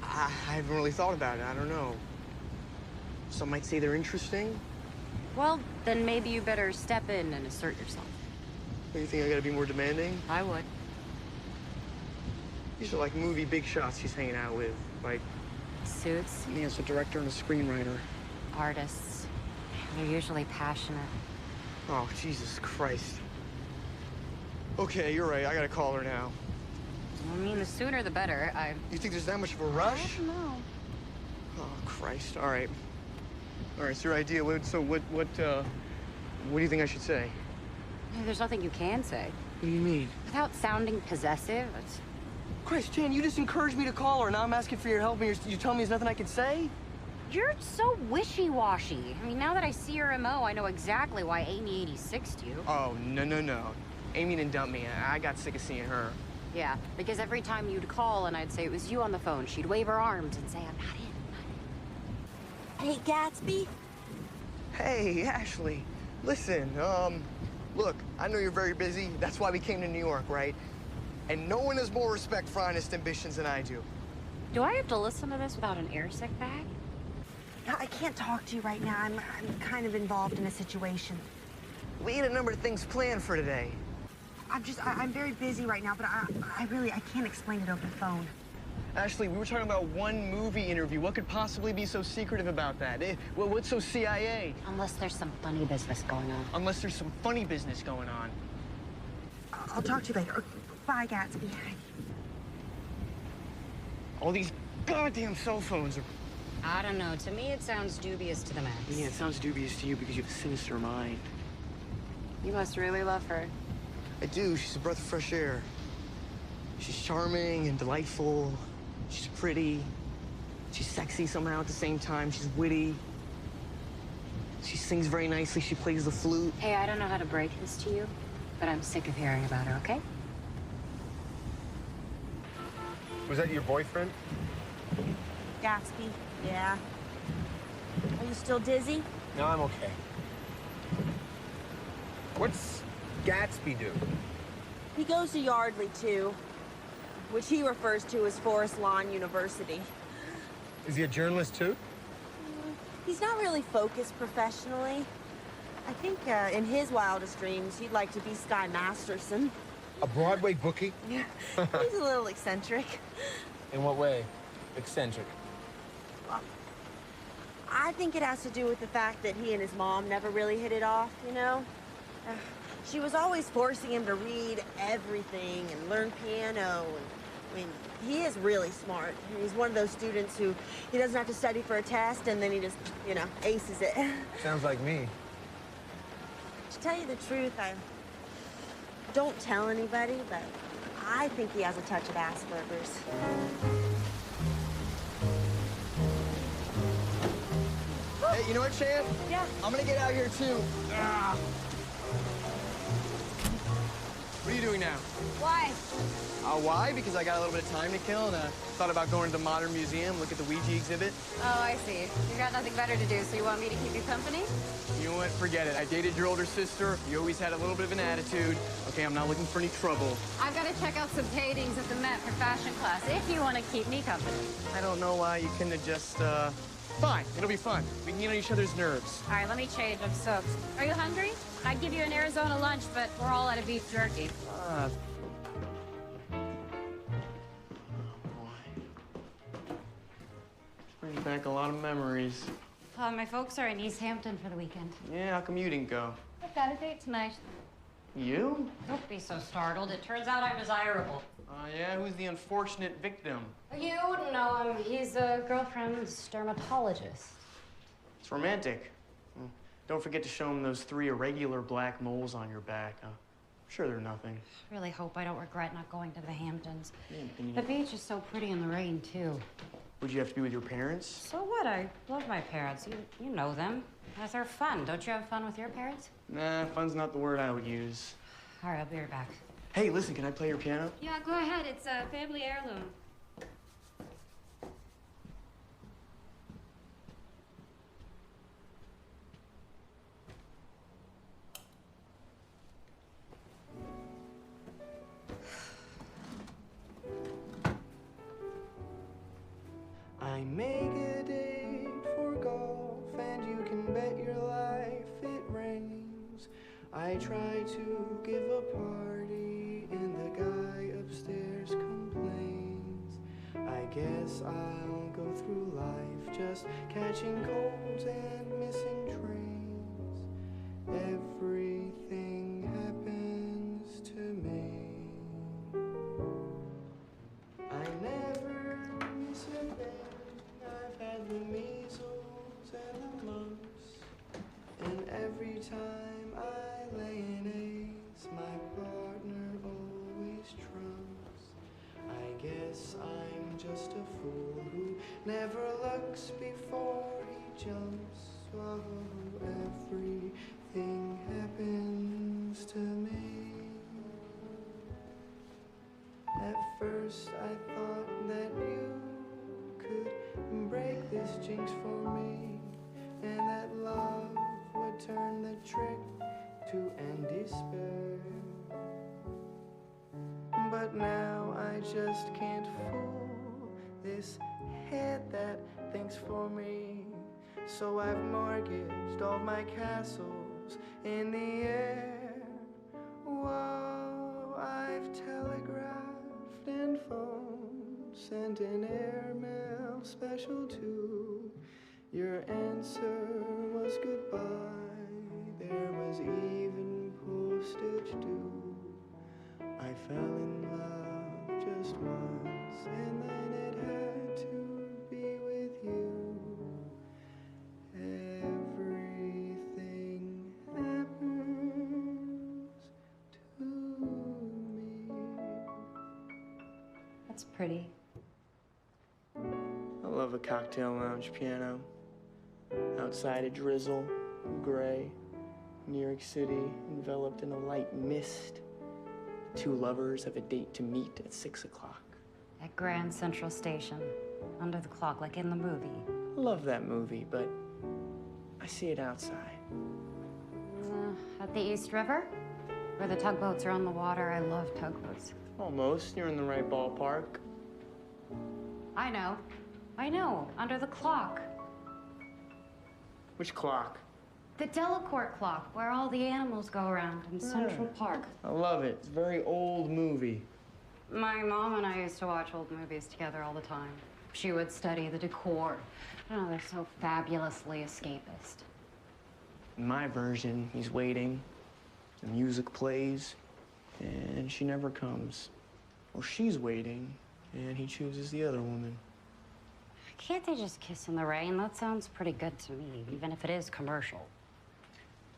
I haven't really thought about it. I don't know. Some might say they're interesting. Well, then maybe you better step in and assert yourself. Do you think I gotta be more demanding? I would. These are like movie big shots she's hanging out with. Like... Suits? Yeah, it's a director and a screenwriter. Artists. They're usually passionate. Oh, Jesus Christ. Okay, you're right. I gotta call her now. I mean, the sooner the better. You think there's that much of a rush? I don't know. Oh, Christ. All right. All right, it's your idea. So what do you think I should say? There's nothing you can say. What do you mean? Without sounding possessive, it's... Christ, Jan, you just encouraged me to call her. Now I'm asking for your help, and you're telling me there's nothing I can say? You're so wishy-washy. I mean, now that I see your MO, I know exactly why Amy 86'd you. Oh, no. Amy didn't dump me. I got sick of seeing her. Yeah, because every time you'd call and I'd say it was you on the phone, she'd wave her arms and say, I'm not in. Hey, Gatsby. Hey, Ashley. Listen, look, I know you're very busy. That's why we came to New York, right? And no one has more respect for honest ambitions than I do. Do I have to listen to this without an airsick bag? I can't talk to you right now. I'm kind of involved in a situation. We had a number of things planned for today. I'm very busy right now, but I can't explain it over the phone. Ashley, we were talking about one movie interview. What could possibly be so secretive about that? Well, what's so CIA? Unless there's some funny business going on. Unless there's some funny business going on. I'll talk to you later. Bye, Gatsby. All these goddamn cell phones are... I don't know. To me, it sounds dubious to the max. Yeah, it sounds dubious to you because you have a sinister mind. You must really love her. I do. She's a breath of fresh air. She's charming and delightful. She's pretty. She's sexy somehow at the same time. She's witty. She sings very nicely. She plays the flute. Hey, I don't know how to break this to you, but I'm sick of hearing about her, okay? Was that your boyfriend? Gatsby, yeah. Are you still dizzy? No, I'm okay. What's Gatsby do? He goes to Yardley, too, which he refers to as Forest Lawn University. Is he a journalist, too? He's not really focused professionally. I think in his wildest dreams, he'd like to be Sky Masterson. A Broadway bookie? Yeah, he's a little eccentric. In what way? Eccentric. Well, I think it has to do with the fact that he and his mom never really hit it off, you know? She was always forcing him to read everything and learn piano. And, I mean, he is really smart. He's one of those students who he doesn't have to study for a test and then he just, you know, aces it. Sounds like me. To tell you the truth, I don't tell anybody, but I think he has a touch of Asperger's. Hey, you know what, Chan? Yeah? I'm gonna get out here, too. Ah. What are you doing now? Why? Why? Because I got a little bit of time to kill and thought about going to the Modern Museum, look at the Ouija exhibit. Oh, I see. You got nothing better to do, so you want me to keep you company? You know what? Forget it. I dated your older sister. You always had a little bit of an attitude. Okay, I'm not looking for any trouble. I've got to check out some paintings at the Met for fashion class, if you want to keep me company. I don't know why you couldn't have just, Fine. It'll be fun. We can get on each other's nerves. All right, let me change. I'm soaked. Are you hungry? I'd give you an Arizona lunch, but we're all out of beef jerky. Brings back a lot of memories. My folks are in East Hampton for the weekend. Yeah, how come you didn't go? I've got a date tonight. You? Don't be so startled. It turns out I'm desirable. Yeah? Who's the unfortunate victim? You wouldn't know him. He's a girlfriend's dermatologist. It's romantic. Don't forget to show him those 3 irregular black moles on your back. I'm sure they're nothing. I really hope I don't regret not going to the Hamptons. Yeah, The beach is so pretty in the rain, too. Would you have to be with your parents? So what? I love my parents. You know them. They're fun. Don't you have fun with your parents? Nah, fun's not the word I would use. All right, I'll be right back. Hey, listen, can I play your piano? Yeah, go ahead. It's a family heirloom. I make a date for golf, and you can bet your life it rains. I try to give a party, and the guy upstairs complains. I guess I'll go through life just catching colds and missing trains. Everything happens to me. I never miss a thing. I've had the measles and the mumps, and every time I lay an ace, my partner always trumps. I guess I'm just a fool who never looks before he jumps. Oh, everything happens to me. At first I thought that you could break this jinx for me. a trick to end despair. But now I just can't fool this head that thinks for me. So I've mortgaged all my castles in the air. Whoa, I've telegraphed and phoned, sent an airmail special too. Your answer was goodbye. There was even postage due. I fell in love just once, and then it had to be with you. Everything happens to me. That's pretty. I love a cocktail lounge piano. Outside a drizzle, gray. New York City, enveloped in a light mist. Two lovers have a date to meet at 6 o'clock. At Grand Central Station, under the clock, like in the movie. I love that movie, but I see it outside. At the East River, where the tugboats are on the water. I love tugboats. Almost. You're in the right ballpark. I know. I know. Under the clock. Which clock? The Delacorte clock, where all the animals go around in Central Park. I love it. It's a very old movie. My mom and I used to watch old movies together all the time. She would study the decor. I don't know, they're so fabulously escapist. In my version, he's waiting, the music plays, and she never comes. Or she's waiting, and he chooses the other woman. Can't they just kiss in the rain? That sounds pretty good to me, even if it is commercial.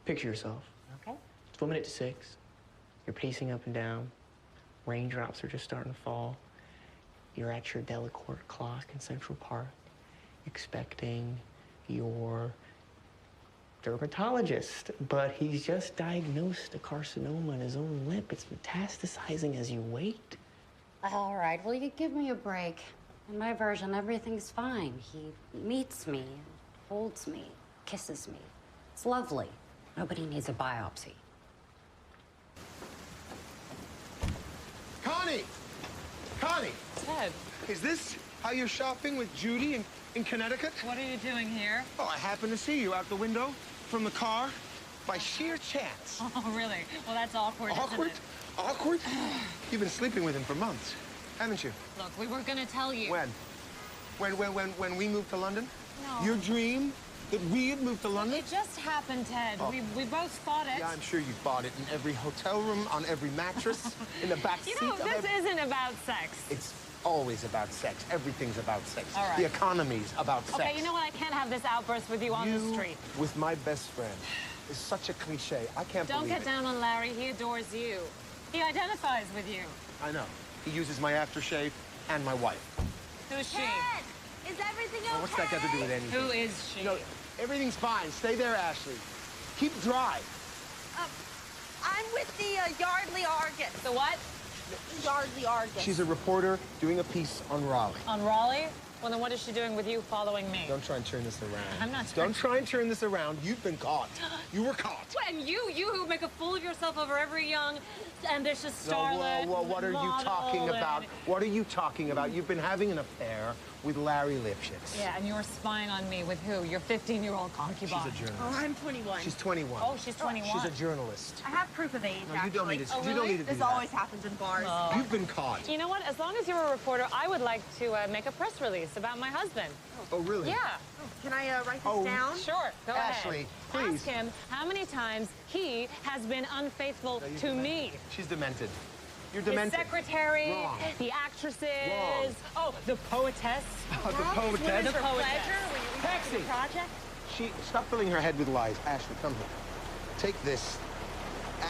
Picture yourself. Okay. It's 1 minute to 6. You're pacing up and down. Raindrops are just starting to fall. You're at your Delacorte clock in Central Park, expecting your dermatologist, but he's just diagnosed a carcinoma in his own lip. It's metastasizing as you wait. All right, well, you give me a break. In my version, everything's fine. He meets me, holds me, kisses me. It's lovely. Nobody needs a biopsy. Connie! Connie! Ted. Is this how you're shopping with Judy in Connecticut? What are you doing here? Oh, I happened to see you out the window from the car by sheer chance. Oh, really? Well, that's awkward, Awkward? isn't it? Awkward? You've been sleeping with him for months, haven't you? Look, we were gonna tell you. When? When we moved to London? No. Your dream that we had moved to London? It just happened, Ted. Oh. We both thought it. Yeah, I'm sure you bought it in every hotel room, on every mattress, in the back seat. You know, this isn't about sex. It's always about sex. Everything's about sex. All right. The economy's about sex. Okay, you know what? I can't have this outburst with you on the street. With my best friend is such a cliche. I can't Don't believe get it. down on Larry. He adores you. He identifies with you. I know. He uses my aftershave and my wife. Who's she? Ted, is everything okay? Well, what's that got to do with anything? Who is she? You know, everything's fine. Stay there, Ashley. Keep dry. I'm with the Yardley Argus. The what? Yardley Argus. She's a reporter doing a piece on Raleigh. On Raleigh? Well, then what is she doing with you following me? Don't try and turn this around. I'm not Don't try and turn this around. You've been caught. You were caught. And you who make a fool of yourself over every young, ambitious starlet. Well, what are you talking model, about? and- What are you talking about? You've been having an affair with Larry Lipschitz. Yeah, and you're spying on me with who? Your 15-year-old concubine. She's a journalist. Oh, I'm 21. She's 21. Oh, she's 21. She's a journalist. I have proof of age, No, you actually. don't need to. Oh, You really? don't need to do This that. always happens in bars. You've been caught. You know what? As long as you're a reporter, I would like to make a press release about my husband. Oh, really? Yeah. Can I write this down? Sure. Go Ashley, ahead. please. Ask him how many times he has been unfaithful to me. She's demented. You're The demented. secretary, Wrong. the actresses. Wrong. Oh, the poetess. The poetess. The poetess. Taxi. Project. Stop filling her head with lies. Ashley, come here. Take this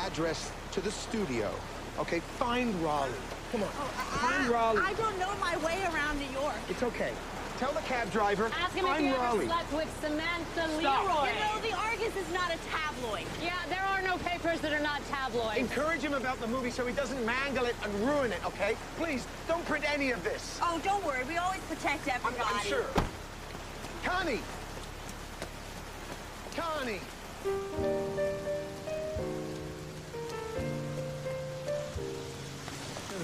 address to the studio. Okay, find Raleigh. Come on. Find Raleigh. I don't know my way around New York. It's okay. Tell the cab driver. Ask him if find he ever Raleigh. slept with Samantha Stop. Leroy. You know, the Argus is not a tabloid. Yeah, there are no papers that are not tabloids. Encourage him about the movie so he doesn't mangle it and ruin it, okay? Please, don't print any of this. Oh, don't worry. We always protect everybody. I'm sure. Connie! Connie!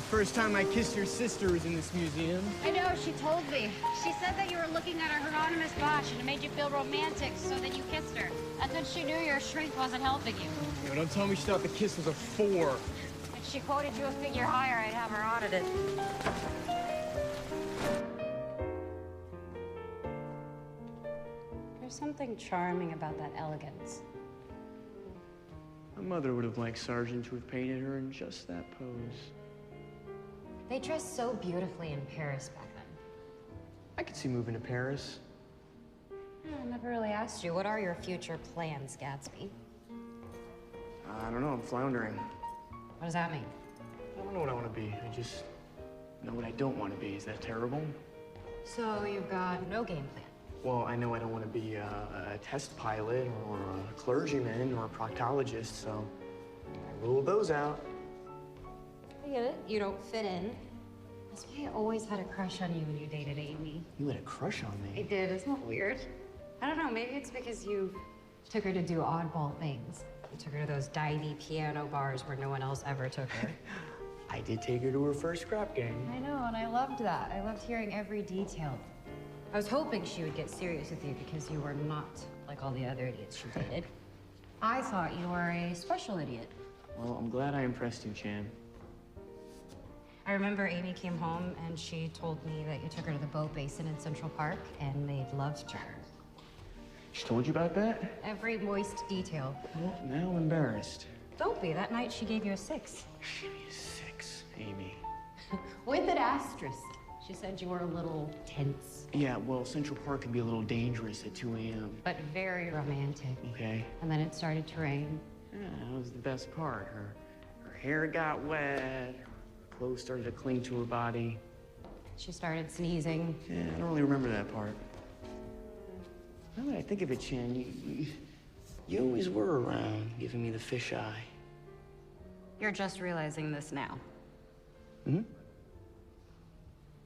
first time I kissed your sister was in this museum. I know, she told me. She said that you were looking at a Hieronymus Bosch and it made you feel romantic, so then you kissed her. That's when she knew your shrink wasn't helping you. Yo, don't tell me she thought the kiss was a 4. If she quoted you a figure higher, I'd have her audited. There's something charming about that elegance. My mother would have liked Sargent to have painted her in just that pose. They dressed so beautifully in Paris back then. I could see moving to Paris. I never really asked you, what are your future plans, Gatsby? I don't know, I'm floundering. What does that mean? I don't know what I want to be. I just know what I don't want to be. Is that terrible? So you've got no game plan? Well, I know I don't want to be a test pilot or a clergyman or a proctologist, so I ruled those out. I get it. You don't fit in. That's why I always had a crush on you when you dated Amy. You had a crush on me? I did. Isn't that weird? I don't know. Maybe it's because you took her to do oddball things. You took her to those divey piano bars where no one else ever took her. I did take her to her first scrap game. I know, and I loved that. I loved hearing every detail. I was hoping she would get serious with you because you were not like all the other idiots she dated. I thought you were a special idiot. Well, I'm glad I impressed you, Chan. I remember Amy came home and she told me that you took her to the boat basin in Central Park and made love to her. She told you about that? Every moist detail. Well, now I'm embarrassed. Don't be. That night she gave you a 6. She gave me a 6, Amy. With an asterisk. She said you were a little tense. Yeah, well, Central Park can be a little dangerous at 2 a.m. But very romantic. Okay. And then it started to rain. Yeah, that was the best part. Her hair got wet, her clothes started to cling to her body. She started sneezing. Yeah, I don't really remember that part. Now that I think of it, Chan, you always were around, giving me the fisheye. You're just realizing this now. Hmm?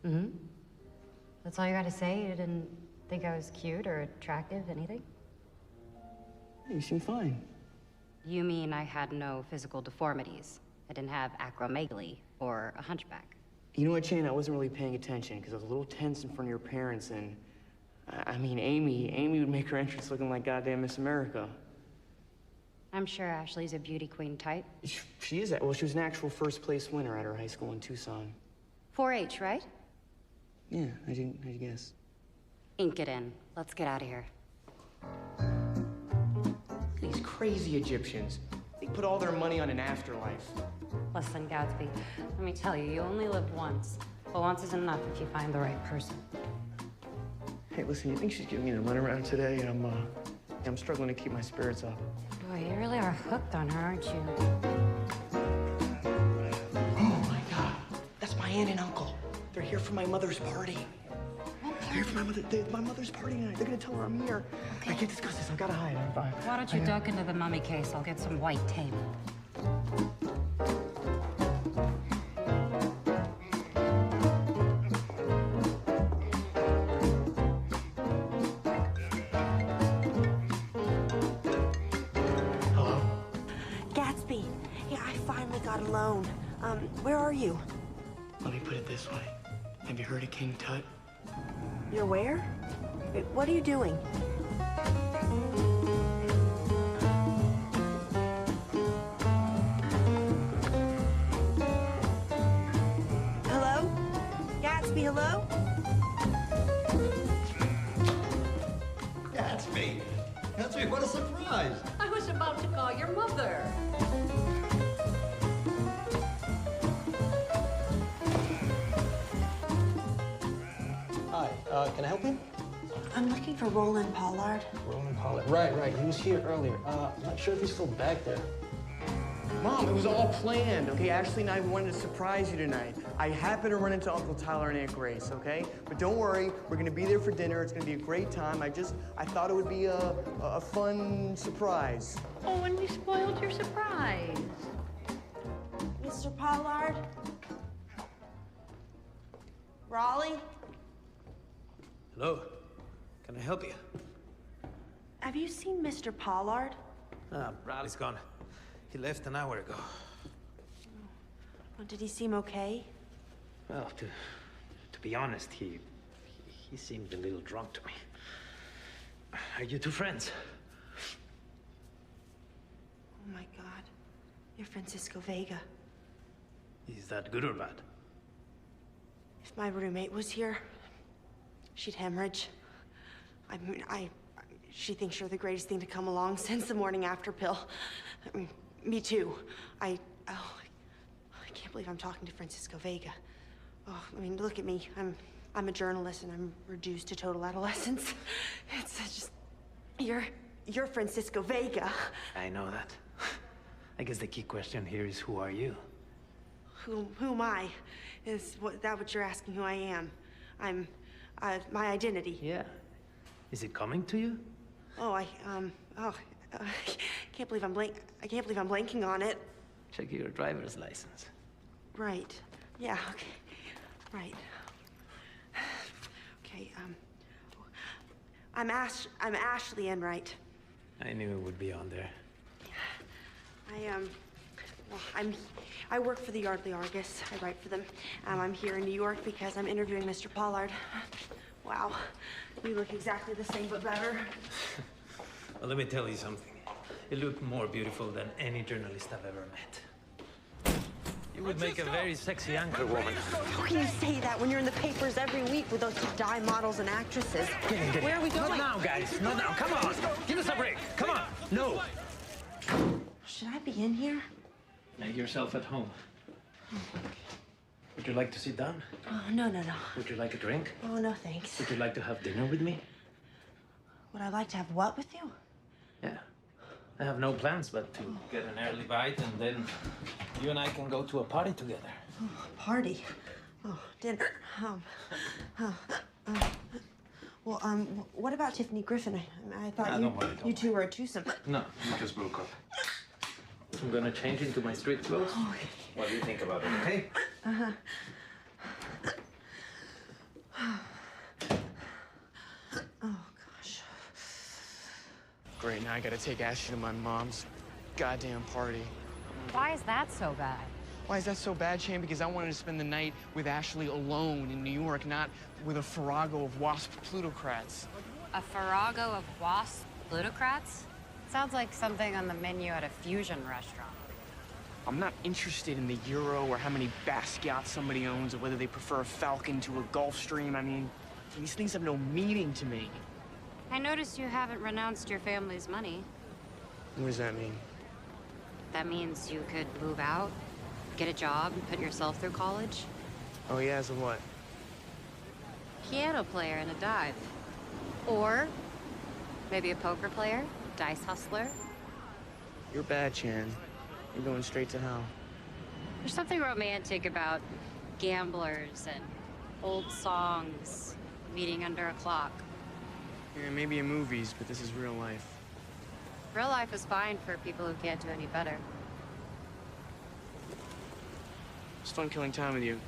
Mm-hmm. That's all you got to say? You didn't think I was cute or attractive, anything? You seem fine. You mean I had no physical deformities? I didn't have acromegaly or a hunchback? You know what, Chan? I wasn't really paying attention because I was a little tense in front of your parents and... I mean, Amy would make her entrance looking like goddamn Miss America. I'm sure Ashley's a beauty queen type. She is. Well, she was an actual first-place winner at her high school in Tucson. 4-H, right? Yeah, how'd you guess? Ink it in. Let's get out of here. These crazy Egyptians. They put all their money on an afterlife. Listen, Gatsby, let me tell you, you only live once. But once is enough if you find the right person. Hey, listen, you think she's giving me the runaround today? I'm struggling to keep my spirits up. Boy, you really are hooked on her, aren't you? Oh, my God. That's my aunt and uncle. They're here for my mother's party. They're here for my mother's party tonight. They're gonna tell her I'm here. Okay. I can't discuss this. I've gotta hide. I'm fine. Why don't you duck into the mummy case? I'll get some white tape. Where are you? Let me put it this way. Have you heard of King Tut? You're where? What are you doing? Hello? Gatsby, hello? Gatsby? Gatsby, what a surprise! I was about to call your mother. Hi, can I help you? I'm looking for Roland Pollard. Roland Pollard. Right. He was here earlier. I'm not sure if he's still back there. Mom, it was all planned, okay? Ashley and I wanted to surprise you tonight. I happened to run into Uncle Tyler and Aunt Grace, okay? But don't worry, we're gonna be there for dinner. It's gonna be a great time. I thought it would be a fun surprise. Oh, and we spoiled your surprise. Mr. Pollard? Raleigh? Hello. Can I help you? Have you seen Mr. Pollard? Raleigh's gone. He left an hour ago. Well, did he seem okay? Well, to be honest, he seemed a little drunk to me. Are you two friends? Oh my God. You're Francisco Vega. Is that good or bad? If my roommate was here, she'd hemorrhage. I mean, she thinks you're the greatest thing to come along since the morning after pill. I mean, me too. I can't believe I'm talking to Francisco Vega. Oh, I mean, look at me. I'm a journalist and I'm reduced to total adolescence. It's just, you're Francisco Vega. I know that. I guess the key question here is, who are you? Who am I? Is that what you're asking? Who I am? I'm, my identity. Yeah. Is it coming to you? Oh, can't believe I'm blanking on it. Check your driver's license. Right. Yeah. Okay. Right. Okay. I'm Ashley Enright. I knew it would be on there. I work for the Yardley Argus. I write for them. I'm here in New York because I'm interviewing Mr. Pollard. Wow, you look exactly the same but better. Well, let me tell you something. You look more beautiful than any journalist I've ever met. You would make a very sexy anchor woman. How can you say that when you're in the papers every week with those die models and actresses? Where are we going? Not now, guys. Not now. Come on. Give us a break. Come on. No. Should I be in here? Make yourself at home. Would you like to sit down? Oh, no. Would you like a drink? Oh, no, thanks. Would you like to have dinner with me? Would I like to have what with you? Yeah. I have no plans but to get an early bite, and then you and I can go to a party together. Oh, party? Oh, dinner. Well, what about Tiffany Griffin? I thought you two were a twosome. No, we just broke up. I'm gonna change into my street clothes. Oh, what do you think about it, okay? Uh-huh. Oh, gosh. Great, now I gotta take Ashley to my mom's goddamn party. Why is that so bad? Why is that so bad, Shane? Because I wanted to spend the night with Ashley alone in New York, not with a farrago of wasp plutocrats. A farrago of wasp plutocrats? Sounds like something on the menu at a fusion restaurant. I'm not interested in the Euro or how many Basquiat somebody owns or whether they prefer a Falcon to a Gulfstream. I mean, these things have no meaning to me. I noticed you haven't renounced your family's money. What does that mean? That means you could move out, get a job, and put yourself through college. Oh, yeah, so what? Piano player in a dive. Or maybe a poker player, dice hustler. You're bad, Chan. You're going straight to hell. There's something romantic about gamblers and old songs meeting under a clock. Yeah, maybe in movies, but this is real life. Real life is fine for people who can't do any better. It's fun killing time with you.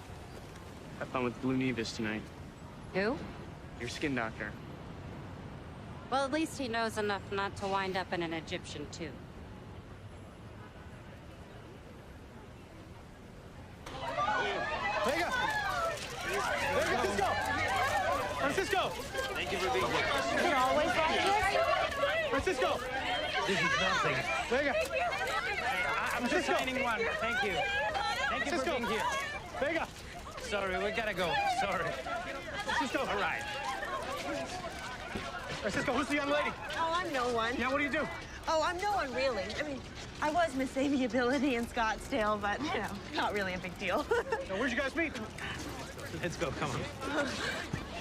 Have fun with Blue Nevis tonight. Who? Your skin doctor. Well, at least he knows enough not to wind up in an Egyptian tomb. Vega! Vega, Francisco! Francisco! Thank you for being here. You're always like this? Francisco! This is nothing. Vega! I'm just signing one. Thank you. Thank you for being here. Vega! Sorry, we gotta go. Sorry. Francisco! All right. Francisco, who's the young lady? Oh, I'm no one. Yeah, what do you do? Oh, I'm no one, really. I mean, I was Miss Amiability in Scottsdale, but, you know, not really a big deal. So where'd you guys meet? Let's go, come on.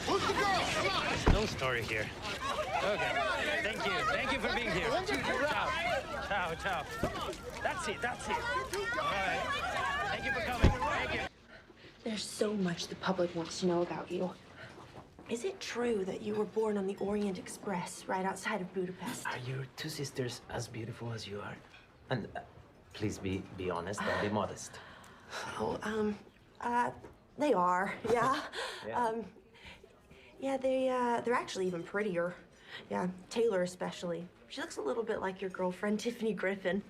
Who's the girl? Come on! No story here. Okay. Thank you. Thank you for being here. Ciao. Ciao, ciao. That's it. All right. Thank you for coming. Thank you. There's so much the public wants to know about you. Is it true that you were born on the Orient Express right outside of Budapest? Are your two sisters as beautiful as you are? And please be honest and be modest. Oh, they are, yeah. Yeah. Yeah, they're actually even prettier. Yeah, Taylor especially. She looks a little bit like your girlfriend, Tiffany Griffin.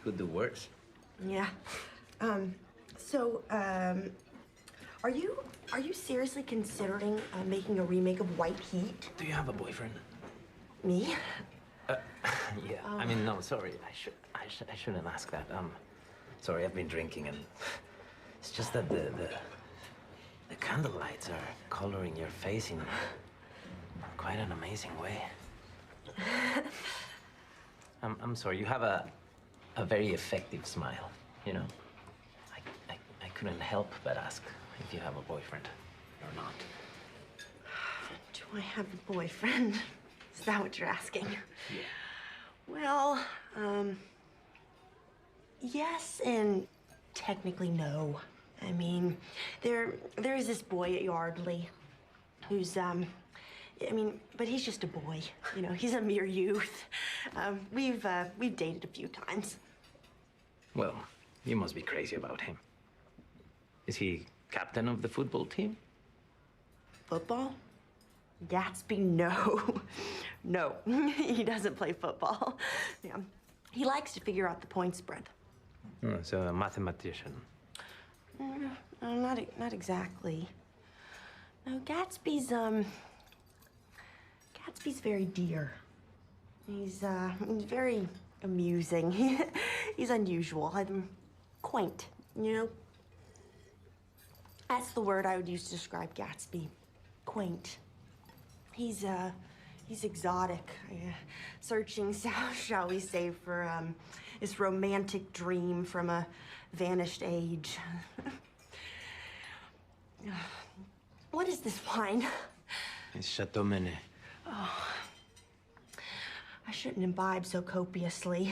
Could do worse. Yeah. So, are you seriously considering making a remake of White Heat? Do you have a boyfriend? Me? Yeah. I mean, no, sorry. I shouldn't ask that. Sorry, I've been drinking, and it's just that the candle lights are coloring your face in quite an amazing way. I'm sorry. You have a very effective smile. You know. I couldn't help but ask if you have a boyfriend or not. Do I have a boyfriend? Is that what you're asking? Yeah. Well, yes and technically no. I mean, there is this boy at Yardley who's, but he's just a boy. You know, he's a mere youth. We've dated a few times. Well, you must be crazy about him. Is he captain of the football team? Football? Gatsby, no. No, he doesn't play football. Yeah. He likes to figure out the point spread. So a mathematician. Not exactly. No, Gatsby's very dear. He's very amusing. He's unusual. Quaint, you know? That's the word I would use to describe Gatsby. Quaint. He's exotic. Searching, shall we say, for this romantic dream from a vanished age. What is this wine? It's Chateau Menet. Oh, I shouldn't imbibe so copiously.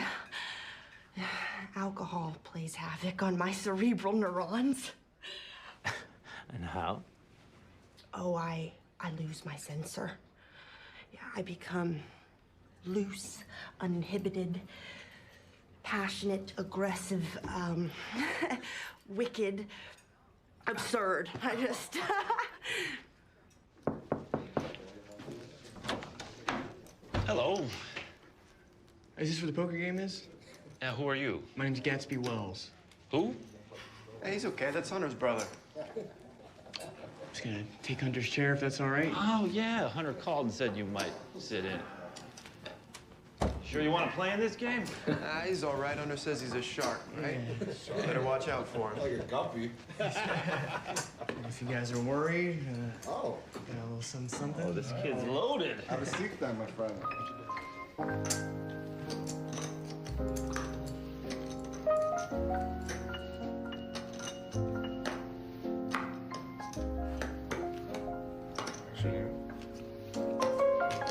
Alcohol plays havoc on my cerebral neurons. And how? Oh, I lose my sensor. Yeah, I become loose, uninhibited, passionate, aggressive, wicked, absurd. I just... Hello. Is this where the poker game is? Yeah, who are you? My name's Gatsby Wells. Who? Hey, he's okay. That's Hunter's brother. Just gonna take Hunter's chair if that's all right. Oh, yeah. Hunter called and said you might sit in. Sure you want to play in this game? He's all right. Hunter says he's a shark, right? Yeah. Better watch out for him. Oh, you're guppy. If you guys are worried, got a little something. Oh, this kid's loaded. Have a seat then, my friend.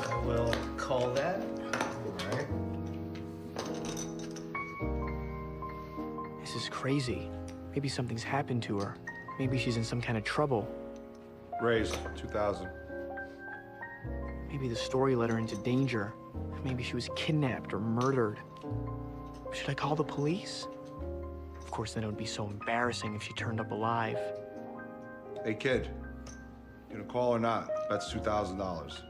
I will call that. All right. This is crazy. Maybe something's happened to her. Maybe she's in some kind of trouble. Raised 2,000. Maybe the story led her into danger. Maybe she was kidnapped or murdered. Should I call the police? Of course, then it would be so embarrassing if she turned up alive. Hey, kid. You gonna call or not? That's $2,000.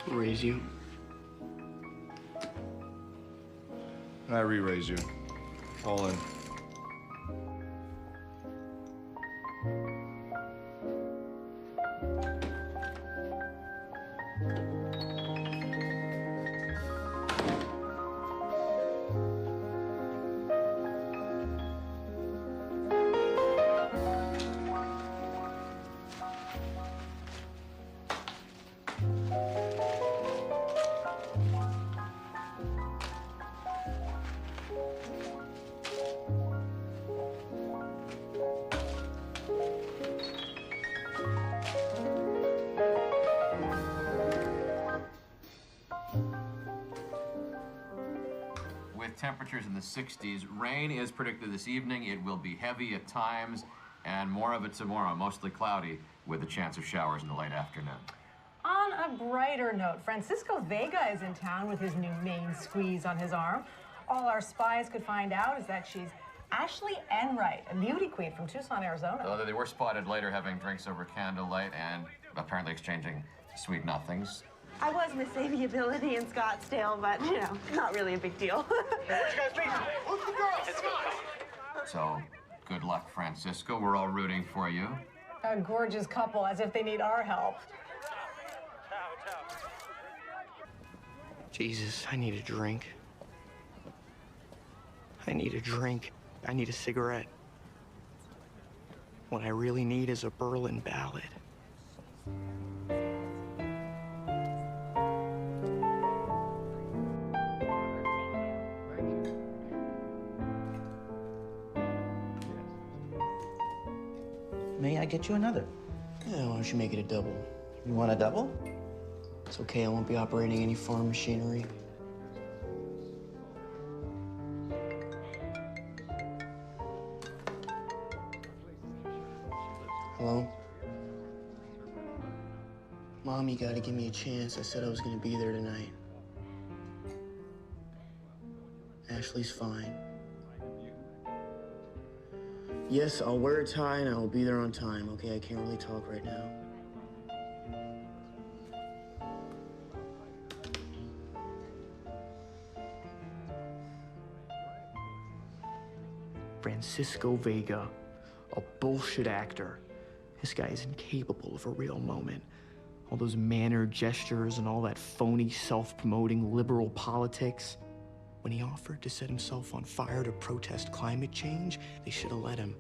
Who raised you? And I re-raise you. All in. With temperatures in the 60s, rain is predicted this evening. It will be heavy at times, and more of it tomorrow, mostly cloudy, with a chance of showers in the late afternoon. On a brighter note, Francisco Vega is in town with his new main squeeze on his arm. All our spies could find out is that she's Ashley Enright, a beauty queen from Tucson, Arizona. Although they were spotted later having drinks over candlelight and apparently exchanging sweet nothings. I was Miss Amiability in Scottsdale, but, you know, not really a big deal. So, good luck, Francisco. We're all rooting for you. A gorgeous couple, as if they need our help. Jesus, I need a drink. I need a drink. I need a cigarette. What I really need is a Berlin ballad. May I get you another? Yeah, why don't you make it a double? You want a double? It's okay, I won't be operating any farm machinery. Hello? Mom, you gotta give me a chance. I said I was gonna be there tonight. Ashley's fine. Yes, I'll wear a tie and I'll be there on time, okay? I can't really talk right now. Francisco Vega, a bullshit actor. This guy is incapable of a real moment. All those mannered gestures and all that phony, self-promoting liberal politics. When he offered to set himself on fire to protest climate change, they should have let him.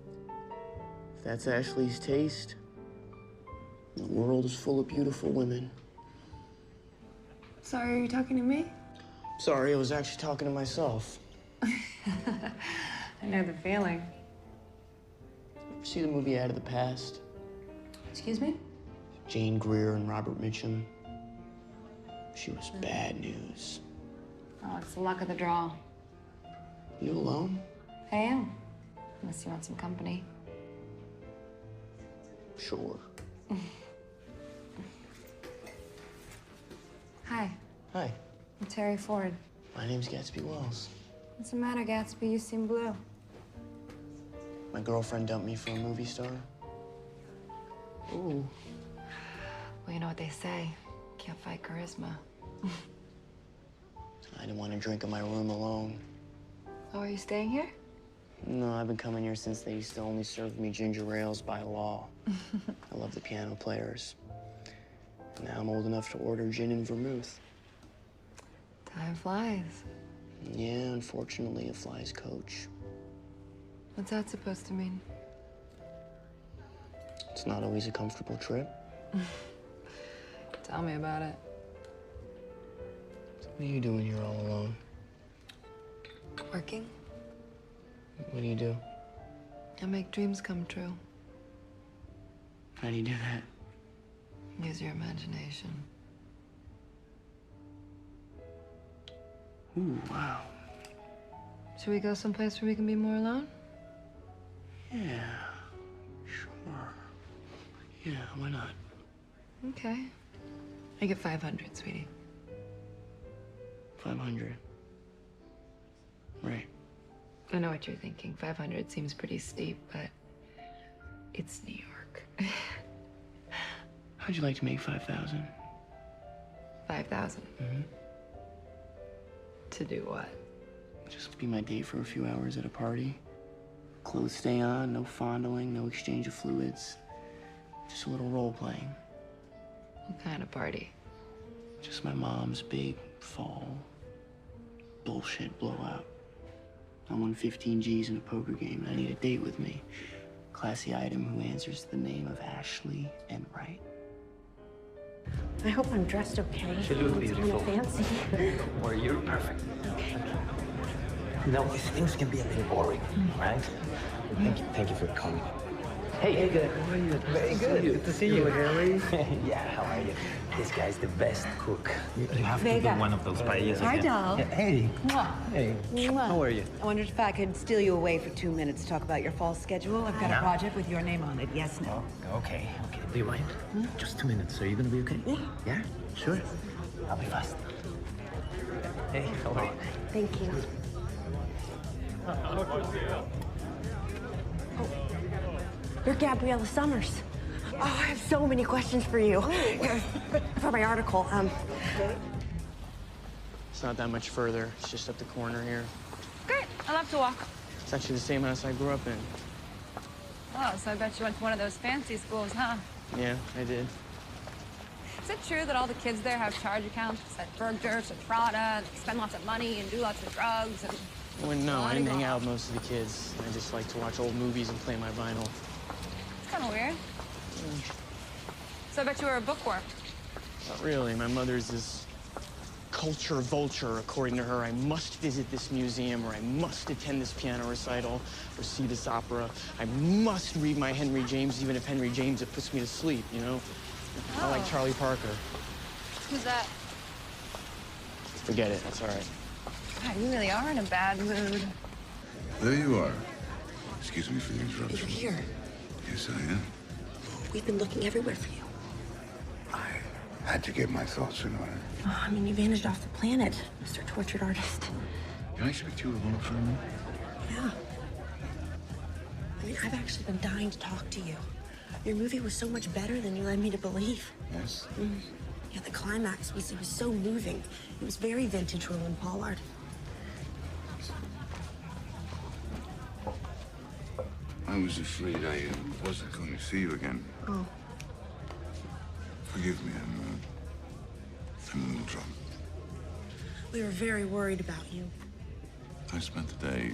If that's Ashley's taste, the world is full of beautiful women. Sorry, are you talking to me? Sorry, I was actually talking to myself. I know the feeling. Ever see the movie Out of the Past? Excuse me? Jane Greer and Robert Mitchum. She was bad news. Oh, it's the luck of the draw. You alone? I am. Unless you want some company. Sure. Hi. Hi. I'm Terry Ford. My name's Gatsby Wells. What's the matter, Gatsby? You seem blue. My girlfriend dumped me for a movie star. Ooh. Well, you know what they say. Can't fight charisma. I didn't want to drink in my room alone. Oh, are you staying here? No, I've been coming here since they used to only serve me ginger ales by law. I love the piano players. Now I'm old enough to order gin and vermouth. Time flies. Yeah, unfortunately, it flies coach. What's that supposed to mean? It's not always a comfortable trip. Tell me about it. What are you doing here all alone? Working? What do you do? I make dreams come true. How do you do that? Use your imagination. Ooh, wow. Should we go someplace where we can be more alone? Yeah, sure. Yeah, why not? Okay. I get 500, sweetie. 500. Right. I know what you're thinking. 500 seems pretty steep, but it's New York. How'd you like to make 5,000? 5,000? Mm-hmm. To do what? Just be my date for a few hours at a party. Clothes stay on, no fondling, no exchange of fluids. Just a little role-playing. What kind of party? Just my mom's big fall bullshit blowout. I won 15 G's in a poker game, and I need a date with me. Classy item who answers to the name of Ashley Enright. I hope I'm dressed okay. You look It's beautiful. kinda fancy. Or you're perfect. You know, things can be a little boring, right? Thank you for coming. Hey, good. How are you? Very good. Good to see you. Harry. Yeah, how are you? This guy's the best cook. You have to Vega. do one of those paellas Hi, again. doll. Hey. Mwah. Hey. Mwah. How are you? I wondered if I could steal you away for 2 minutes to talk about your fall schedule. I've got Yeah. a project with your name on it. Yes, no. Okay. Do you mind? Just 2 minutes. Are you gonna be okay? Yeah. Yeah? Sure. I'll be fast. Hey, how are you? Thank you. You're Gabriella Summers. Oh, I have so many questions for you. Here, for my article. It's not that much further. It's just up the corner here. Great. I love to walk. It's actually the same house I grew up in. Oh, so I bet you went to one of those fancy schools, huh? Yeah, I did. Is it true that all the kids there have charge accounts at Bergdorf's and Prada, and they spend lots of money and do lots of drugs and... Well, no, I didn't hang out with most of the kids. I just like to watch old movies and play my vinyl. It's kind of weird. So I bet you were a bookworm. Not really. My mother's this culture vulture. According to her, I must visit this museum, or I must attend this piano recital, or see this opera. I must read my Henry James, even if Henry James, it puts me to sleep, you know? I like Charlie Parker. Who's that? Forget it. It's all right. God, you really are in a bad mood. There you are. Excuse me for the interruption. You're here. Yes, I am. We've been looking everywhere for you. Had to get my thoughts in order. Oh, I mean, you vanished off the planet, Mr. Tortured Artist. Can I speak to you alone for a minute? Yeah. I mean, I've actually been dying to talk to you. Your movie was so much better than you led me to believe. Yes? Yeah, the climax it was so moving. It was very vintage Roland Pollard. I was afraid I wasn't going to see you again. Oh. Forgive me, I'm a little drunk. We were very worried about you. I spent the day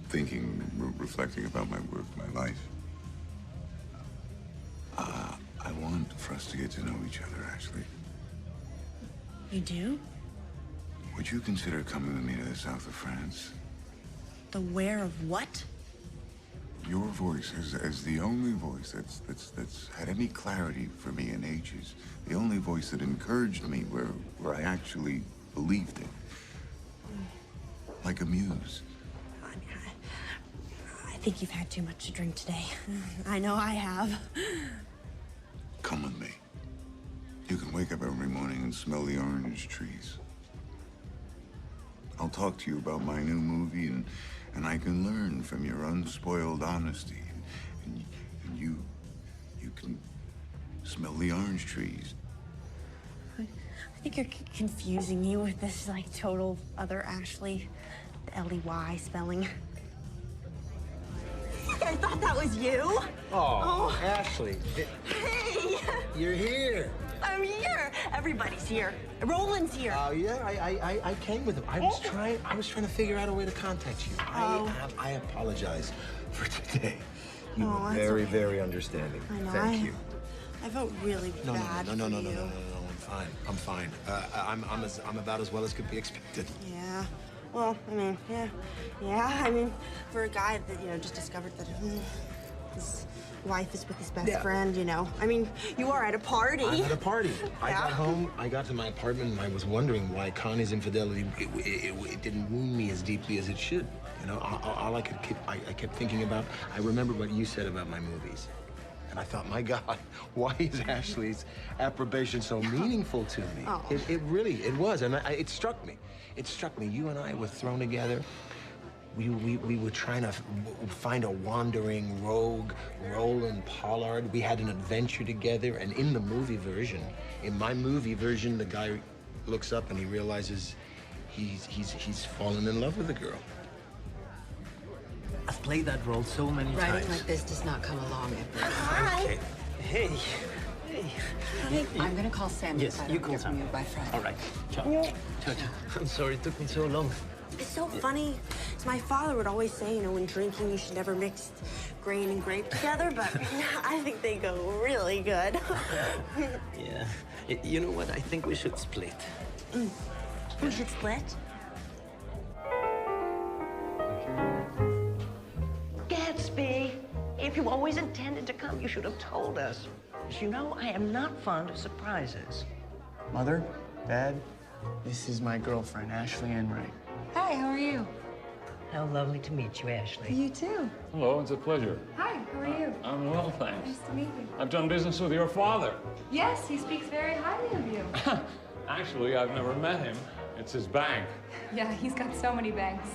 thinking, reflecting about my work, my life. I want for us to get to know each other, Ashley. You do? Would you consider coming with me to the south of France? The where of what? Your voice as the only voice that's had any clarity for me in ages. The only voice that encouraged me where I actually believed it. Like a muse. I think you've had too much to drink today. I know I have. Come with me. You can wake up every morning and smell the orange trees. I'll talk to you about my new movie, and I can learn from your unspoiled honesty. And you can smell the orange trees. I think you're confusing me with this, like, total other Ashley. The L-E-Y spelling. I thought that was you. Oh, Ashley. Hey! You're here. I'm here. Everybody's here. Roland's here. Oh, yeah, I came with him. I was trying to figure out a way to contact you. I apologize for today. You were very, very understanding. I know. Thank you. I felt really bad for you. No, I'm fine. I'm about as well as could be expected. Yeah. Well, I mean, yeah. I mean, for a guy that, you know, just discovered that his wife is with his best friend, you know. I mean, you are at a party. I'm at a party. I got home, I got to my apartment, and I was wondering why Connie's infidelity, it didn't wound me as deeply as it should. You know, all I kept thinking about, I remember what you said about my movies. And I thought, my God, why is Ashley's approbation so meaningful to me? Oh. It really was, and it struck me. It struck me. You and I were thrown together. We were trying to find a wandering rogue, Roland Pollard. We had an adventure together, and in the movie version, in my movie version, the guy looks up and he realizes he's fallen in love with the girl. I've played that role so many times. Writing like this does not come along every Hi. Okay. Hey. I'm gonna call Sam. Yes, you call hear from Sam. you by Friday. All right. Ciao. I'm sorry it took me so long. It's so funny. So my father would always say, you know, when drinking, you should never mix grain and grape together, but I think they go really good. Yeah. You know what? I think we should split. We should split? Gatsby, if you always intended to come, you should have told us. As you know, I am not fond of surprises. Mother, Dad, this is my girlfriend, Ashley Enright. Hi, how are you? How lovely to meet you, Ashley. You too. Hello, it's a pleasure. Hi, how are you? I'm well, thanks. Nice to meet you. I've done business with your father. Yes, he speaks very highly of you. Actually, I've never met him. It's his bank. Yeah, he's got so many banks.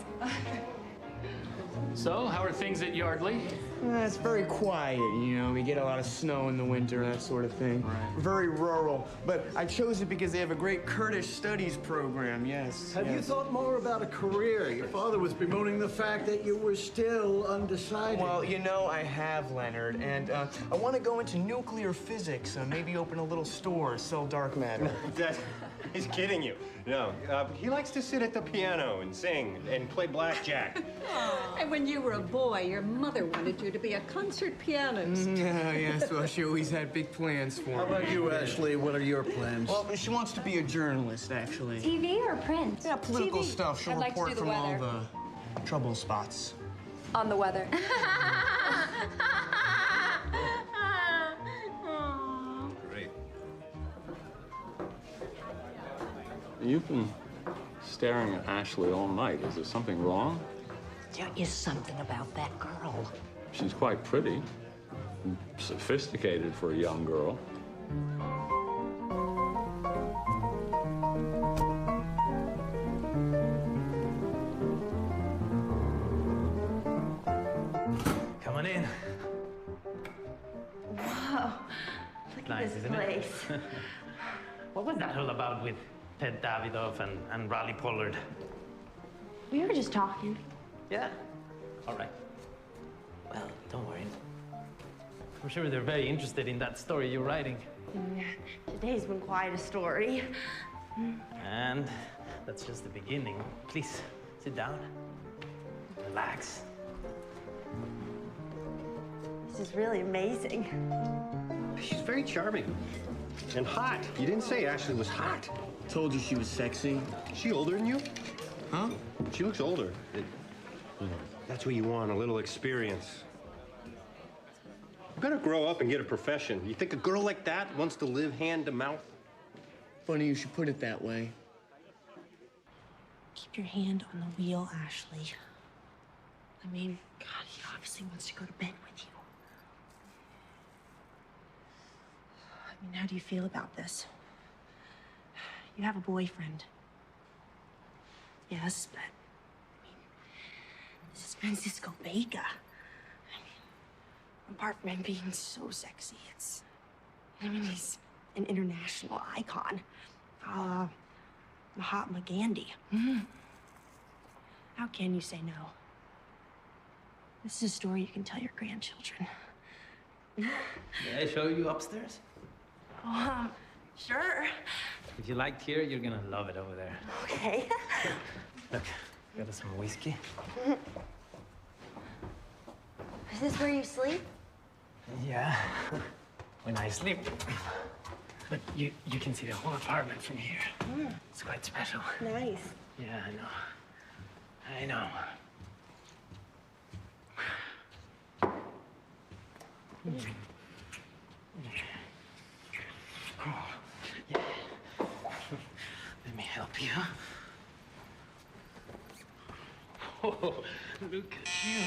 So, how are things at Yardley? It's very quiet, you know. We get a lot of snow in the winter, that sort of thing. Right. Very rural. But I chose it because they have a great Kurdish studies program, yes. Have you thought more about a career? Your father was bemoaning the fact that you were still undecided. Well, you know, I have, Leonard, and I want to go into nuclear physics, maybe open a little store, sell dark matter. He's kidding you. No, he likes to sit at the piano and sing and play blackjack. And when you were a boy, your mother wanted you to be a concert pianist. Yes, well, she always had big plans for me. How about you, Ashley? What are your plans? Well, she wants to be a journalist, actually. TV or print? Yeah, political stuff. She'll I'd like to report do the from all weather. the trouble spots. On the weather. Great. You've been staring at Ashley all night. Is there something wrong? There is something about that girl. She's quite pretty, and sophisticated for a young girl. Come on in. Whoa. Look Nice, at this isn't place. it? What was that all about with Ted Davidoff and Raleigh Pollard? We were just talking. Yeah? All right. Well, don't worry. I'm sure they're very interested in that story you're writing. Today's been quite a story. And that's just the beginning. Please, sit down. Relax. This is really amazing. She's very charming. And hot. You didn't say Ashley was hot. Told you she was sexy. Is she older than you? Huh? She looks older. That's what you want, a little experience. You better grow up and get a profession. You think a girl like that wants to live hand to mouth? Funny you should put it that way. Keep your hand on the wheel, Ashley. I mean, God, he obviously wants to go to bed with you. I mean, how do you feel about this? You have a boyfriend. Yes, but, I mean, this is Francisco Vega. I mean, apart from him being so sexy, he's an international icon. Mahatma Gandhi. How can you say no? This is a story you can tell your grandchildren. May I show you upstairs? Oh, sure. If you liked here, you're gonna love it over there. Okay. Look, got us some whiskey. Is this where you sleep? Yeah, when I sleep. But you can see the whole apartment from here. It's quite special. Nice. Yeah, I know. I know. Oh, yeah. Let me help you. Oh, look at you.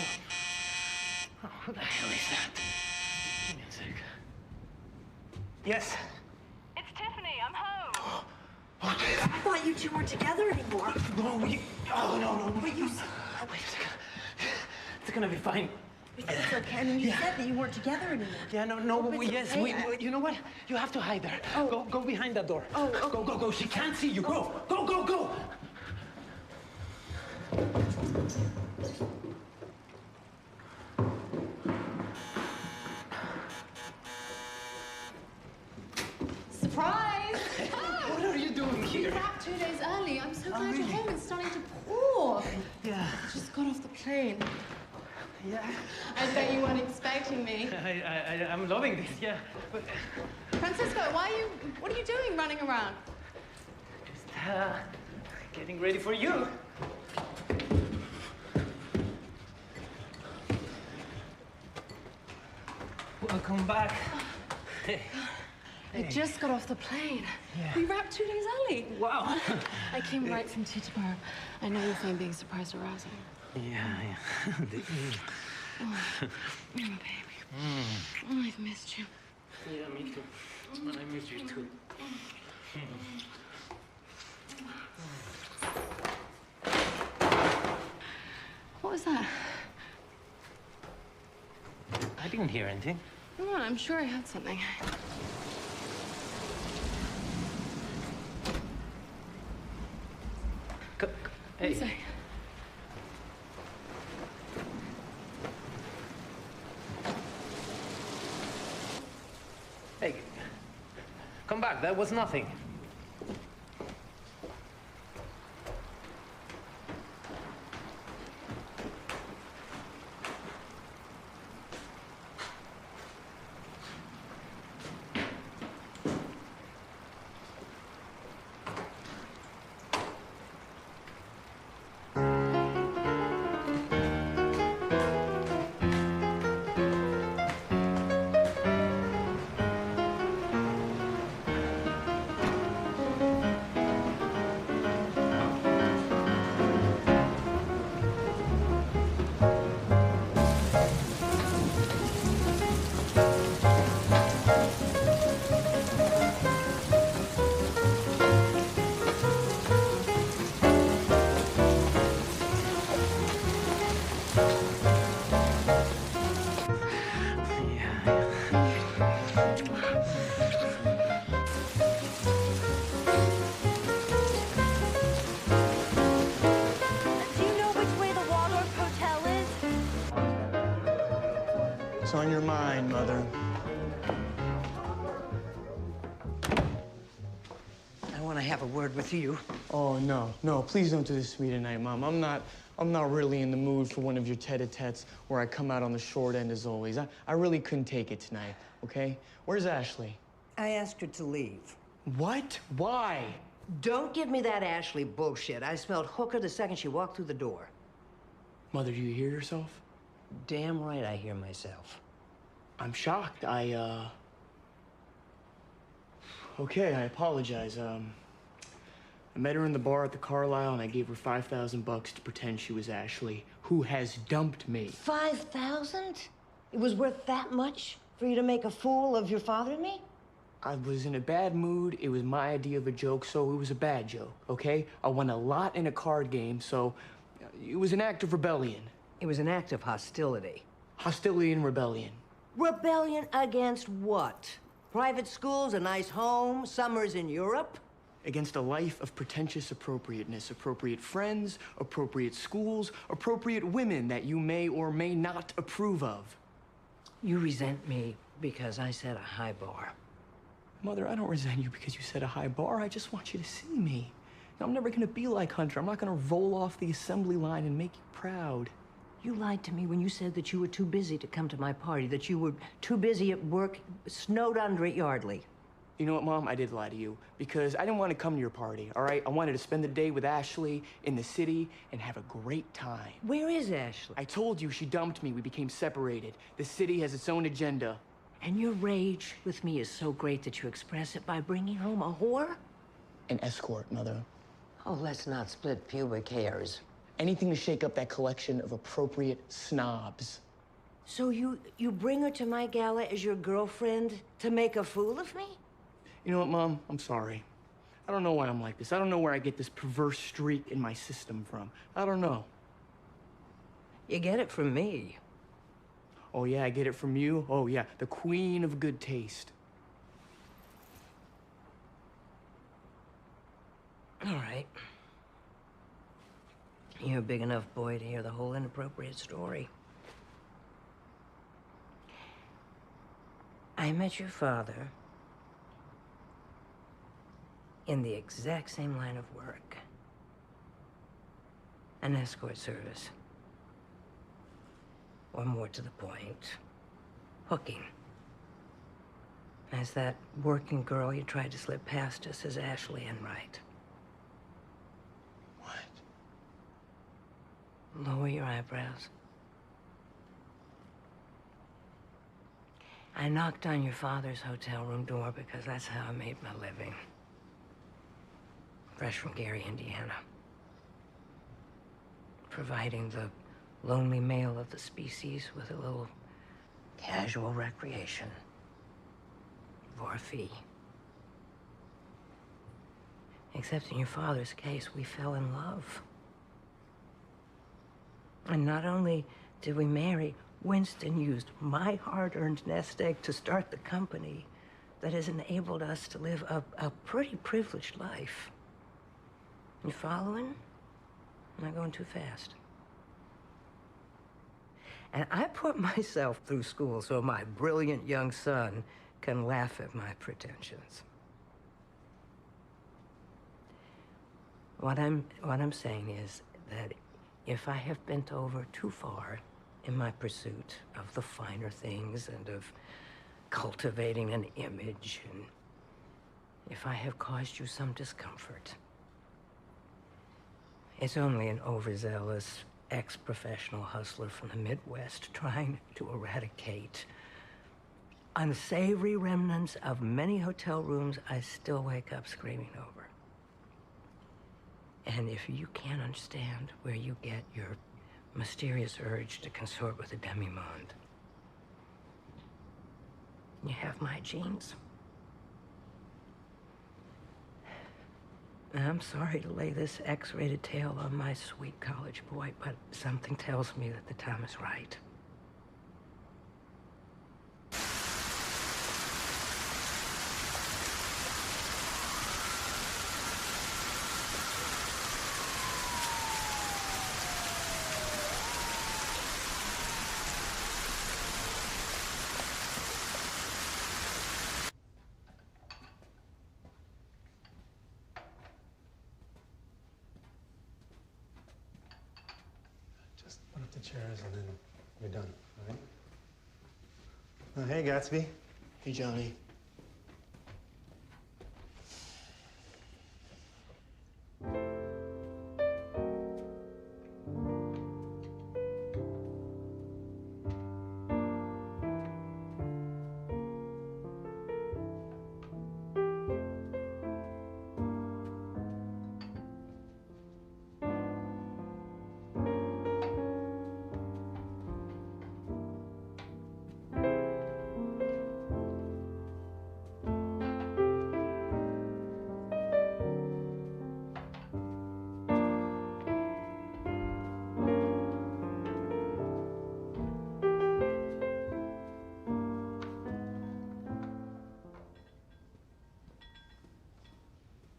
Oh, what the hell is that? Give me a sec. Yes. It's Tiffany. I'm home. I thought you two weren't together anymore. No, no. But you... Wait a second. It's gonna be fine. It's okay. I mean, you said that you weren't together anymore. Yeah, yes. You know what? You have to hide there. Oh. Go behind that door. Oh, okay. Go. She can't see you. Go. Surprise! What are you doing here? We're back 2 days early. I'm so glad really? you're home. It's starting to pour. Yeah. I just got off the plane. Yeah. I bet you weren't expecting me. I'm loving this. Yeah. But Francisco, what are you doing running around? just getting ready for you. Welcome back. Hey. I just got off the plane. Yeah. We wrapped 2 days early. Wow. I came right from Teterboro. I know you find being surprised arousing. Yeah. Oh, baby. Oh, I've missed you. Yeah, me too. I miss you too. What was that? didn't hear anything. Come on, I'm sure I had something. Hey. One sec. Hey, come back. That was nothing. What's on your mind, Mother? I want to have a word with you. Oh, no, please don't do this to me tonight, Mom. I'm not really in the mood for one of your tete-a-tetes where I come out on the short end as always. I really couldn't take it tonight, okay? Where's Ashley? I asked her to leave. What? Why? Don't give me that Ashley bullshit. I smelled hooker the second she walked through the door. Mother, do you hear yourself? Damn right I hear myself. I'm shocked. Okay, I apologize. I met her in the bar at the Carlisle, and I gave her $5,000 to pretend she was Ashley, who has dumped me. 5,000? It was worth that much for you to make a fool of your father and me? I was in a bad mood. It was my idea of a joke, so it was a bad joke, okay? I won a lot in a card game, so it was an act of rebellion. It was an act of hostility. Hostility and rebellion. Rebellion against what? Private schools, a nice home, summers in Europe? Against a life of pretentious appropriateness. Appropriate friends, appropriate schools, appropriate women that you may or may not approve of. You resent me because I set a high bar. Mother, I don't resent you because you set a high bar. I just want you to see me. I'm never gonna be like Hunter. I'm not gonna roll off the assembly line and make you proud. You lied to me when you said that you were too busy to come to my party, that you were too busy at work, snowed under at Yardley. You know what, Mom? I did lie to you because I didn't want to come to your party, all right? I wanted to spend the day with Ashley in the city and have a great time. Where is Ashley? I told you she dumped me. We became separated. The city has its own agenda. And your rage with me is so great that you express it by bringing home a whore? An escort, Mother. Oh, let's not split pubic hairs. Anything to shake up that collection of appropriate snobs. So you bring her to my gala as your girlfriend to make a fool of me? You know what, Mom? I'm sorry. I don't know why I'm like this. I don't know where I get this perverse streak in my system from. I don't know. You get it from me. Oh, yeah, I get it from you? Oh, yeah, the queen of good taste. All right. You're a big enough boy to hear the whole inappropriate story. I met your father in the exact same line of work. An escort service. Or more to the point, hooking. As that working girl you tried to slip past us as Ashley Enright. Lower your eyebrows. I knocked on your father's hotel room door because that's how I made my living. Fresh from Gary, Indiana. Providing the lonely male of the species with a little casual recreation for a fee. Except in your father's case, we fell in love. And not only did we marry, Winston used my hard-earned nest egg to start the company that has enabled us to live a pretty privileged life. You following? Am I going too fast? And I put myself through school so my brilliant young son can laugh at my pretensions. What I'm saying is that if I have bent over too far in my pursuit of the finer things and of cultivating an image, and if I have caused you some discomfort, it's only an overzealous ex-professional hustler from the Midwest trying to eradicate unsavory remnants of many hotel rooms I still wake up screaming over. And if you can't understand where you get your mysterious urge to consort with a demi-monde, you have my genes. I'm sorry to lay this X-rated tale on my sweet college boy, but something tells me that the time is right. Just put up the chairs and then we're done, all right? Oh, hey, Gatsby. Hey, Johnny.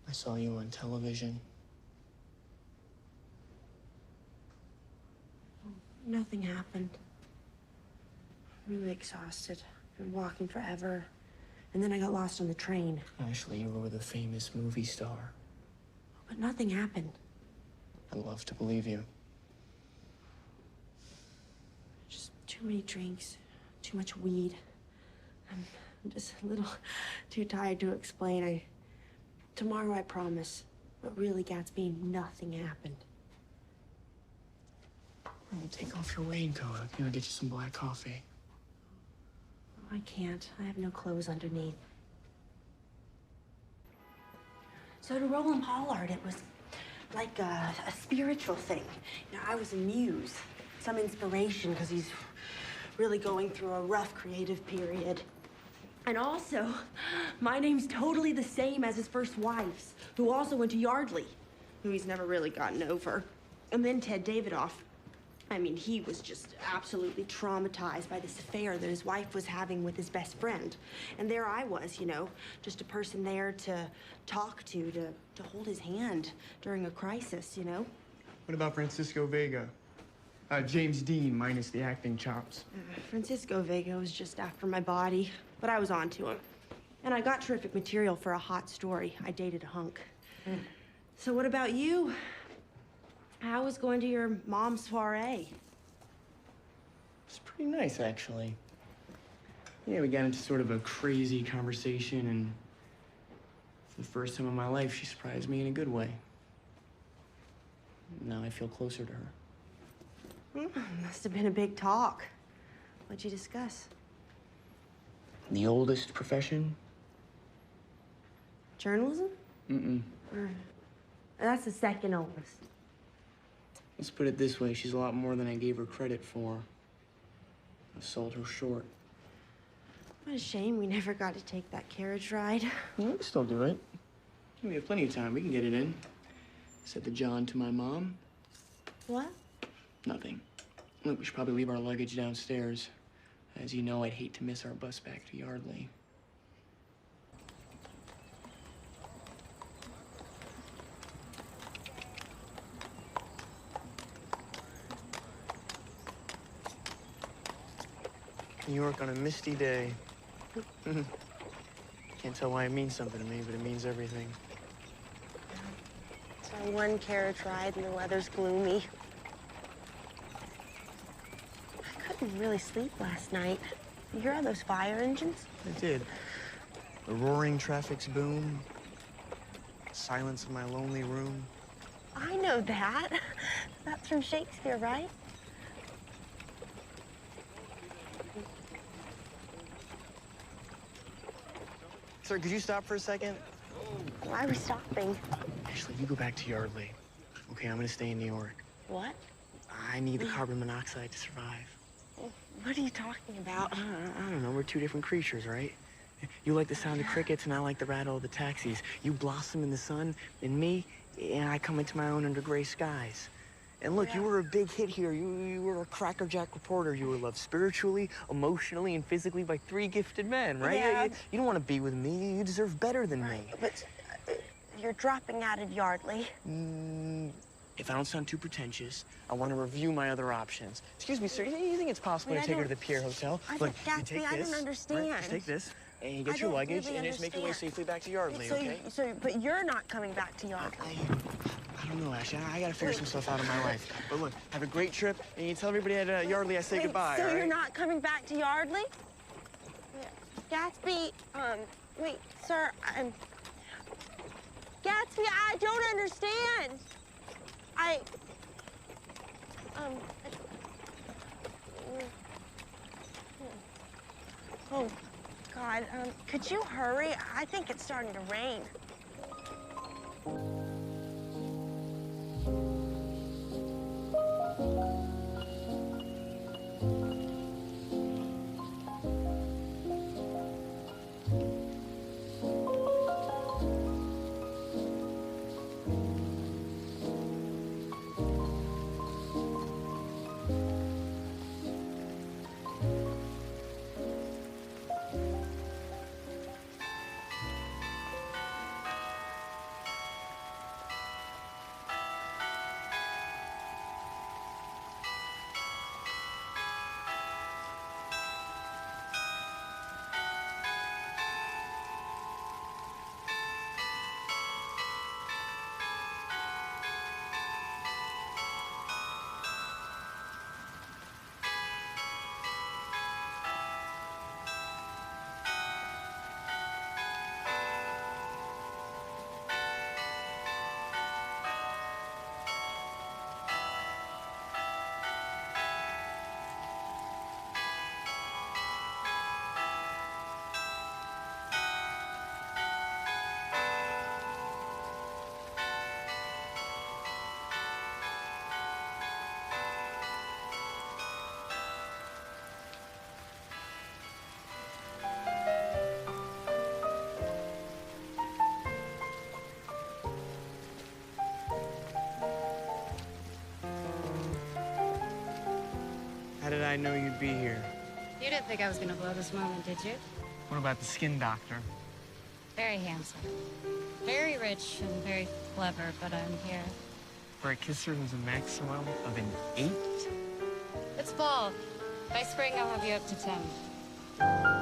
I saw you on television. Nothing happened. Really exhausted. Been walking forever. And then I got lost on the train. Ashley, you were with a famous movie star. But nothing happened. I'd love to believe you. Just too many drinks, too much weed. I'm just a little too tired to explain. Tomorrow, I promise. But really, Gatsby, nothing happened. Well, take off your raincoat. I'll get you some black coffee. I can't. I have no clothes underneath. So to Roland Pollard, it was like a spiritual thing. You know, I was a muse, some inspiration, because he's really going through a rough creative period. And also, my name's totally the same as his first wife's, who also went to Yardley, who he's never really gotten over. And then Ted Davidoff. I mean, he was just absolutely traumatized by this affair that his wife was having with his best friend. And there I was, you know, just a person there to talk to hold his hand during a crisis, you know? What about Francisco Vega? James Dean, minus the acting chops. Francisco Vega was just after my body, but I was on to him. And I got terrific material for a hot story. I dated a hunk. So what about you? How was going to your mom's soiree? It's pretty nice, actually. Yeah, we got into sort of a crazy conversation, and for the first time in my life, she surprised me in a good way. Now I feel closer to her. Must have been a big talk. What'd you discuss? The oldest profession? Journalism? Mm-mm. That's the second oldest. Let's put it this way, she's a lot more than I gave her credit for. I sold her short. What a shame we never got to take that carriage ride. We can still do it. We have plenty of time. We can get it in. Said to John to my mom. What? Nothing. Look, we should probably leave our luggage downstairs. As you know, I'd hate to miss our bus back to Yardley. New York on a misty day. Can't tell why it means something to me, but it means everything. It's our one carriage ride and the weather's gloomy. I couldn't really sleep last night. You hear all those fire engines? I did. The roaring traffic's boom. The silence of my lonely room. I know that. That's from Shakespeare, right? Sir, could you stop for a second? Why are we stopping? Ashley, you go back to Yardley. Okay, I'm gonna stay in New York. What? I need the carbon monoxide to survive. What are you talking about? I don't know, we're two different creatures, right? You like the sound of crickets and I like the rattle of the taxis. You blossom in the sun, and me, and I come into my own under gray skies. And look, you were a big hit here. You were a crackerjack reporter. You were loved spiritually, emotionally, and physically by 3 gifted men, right? Yeah. You don't want to be with me. You deserve better than me. But you're dropping out of Yardley. If I don't sound too pretentious, I want to review my other options. Excuse me, sir, you think it's possible to take her to the Pier Hotel? Look, you Gatsby, take I this, don't understand. right? Just take this, and you get I your don't luggage, really and just make your way understand. safely back to Yardley, okay? But you're not coming back to Yardley. I don't know, Ashley. I gotta figure some stuff out in my life. But look, have a great trip, and you tell everybody at Yardley I say goodbye, So all right? you're not coming back to Yardley? Gatsby, wait, sir, Gatsby, I don't understand. Oh, God, could you hurry? I think it's starting to rain. How did I know you'd be here? You didn't think I was gonna blow this moment, did you? What about the skin doctor? Very handsome. Very rich and very clever, but I'm here. For a kisser who's a maximum of an 8? It's fall. By spring, I'll have you up to 10.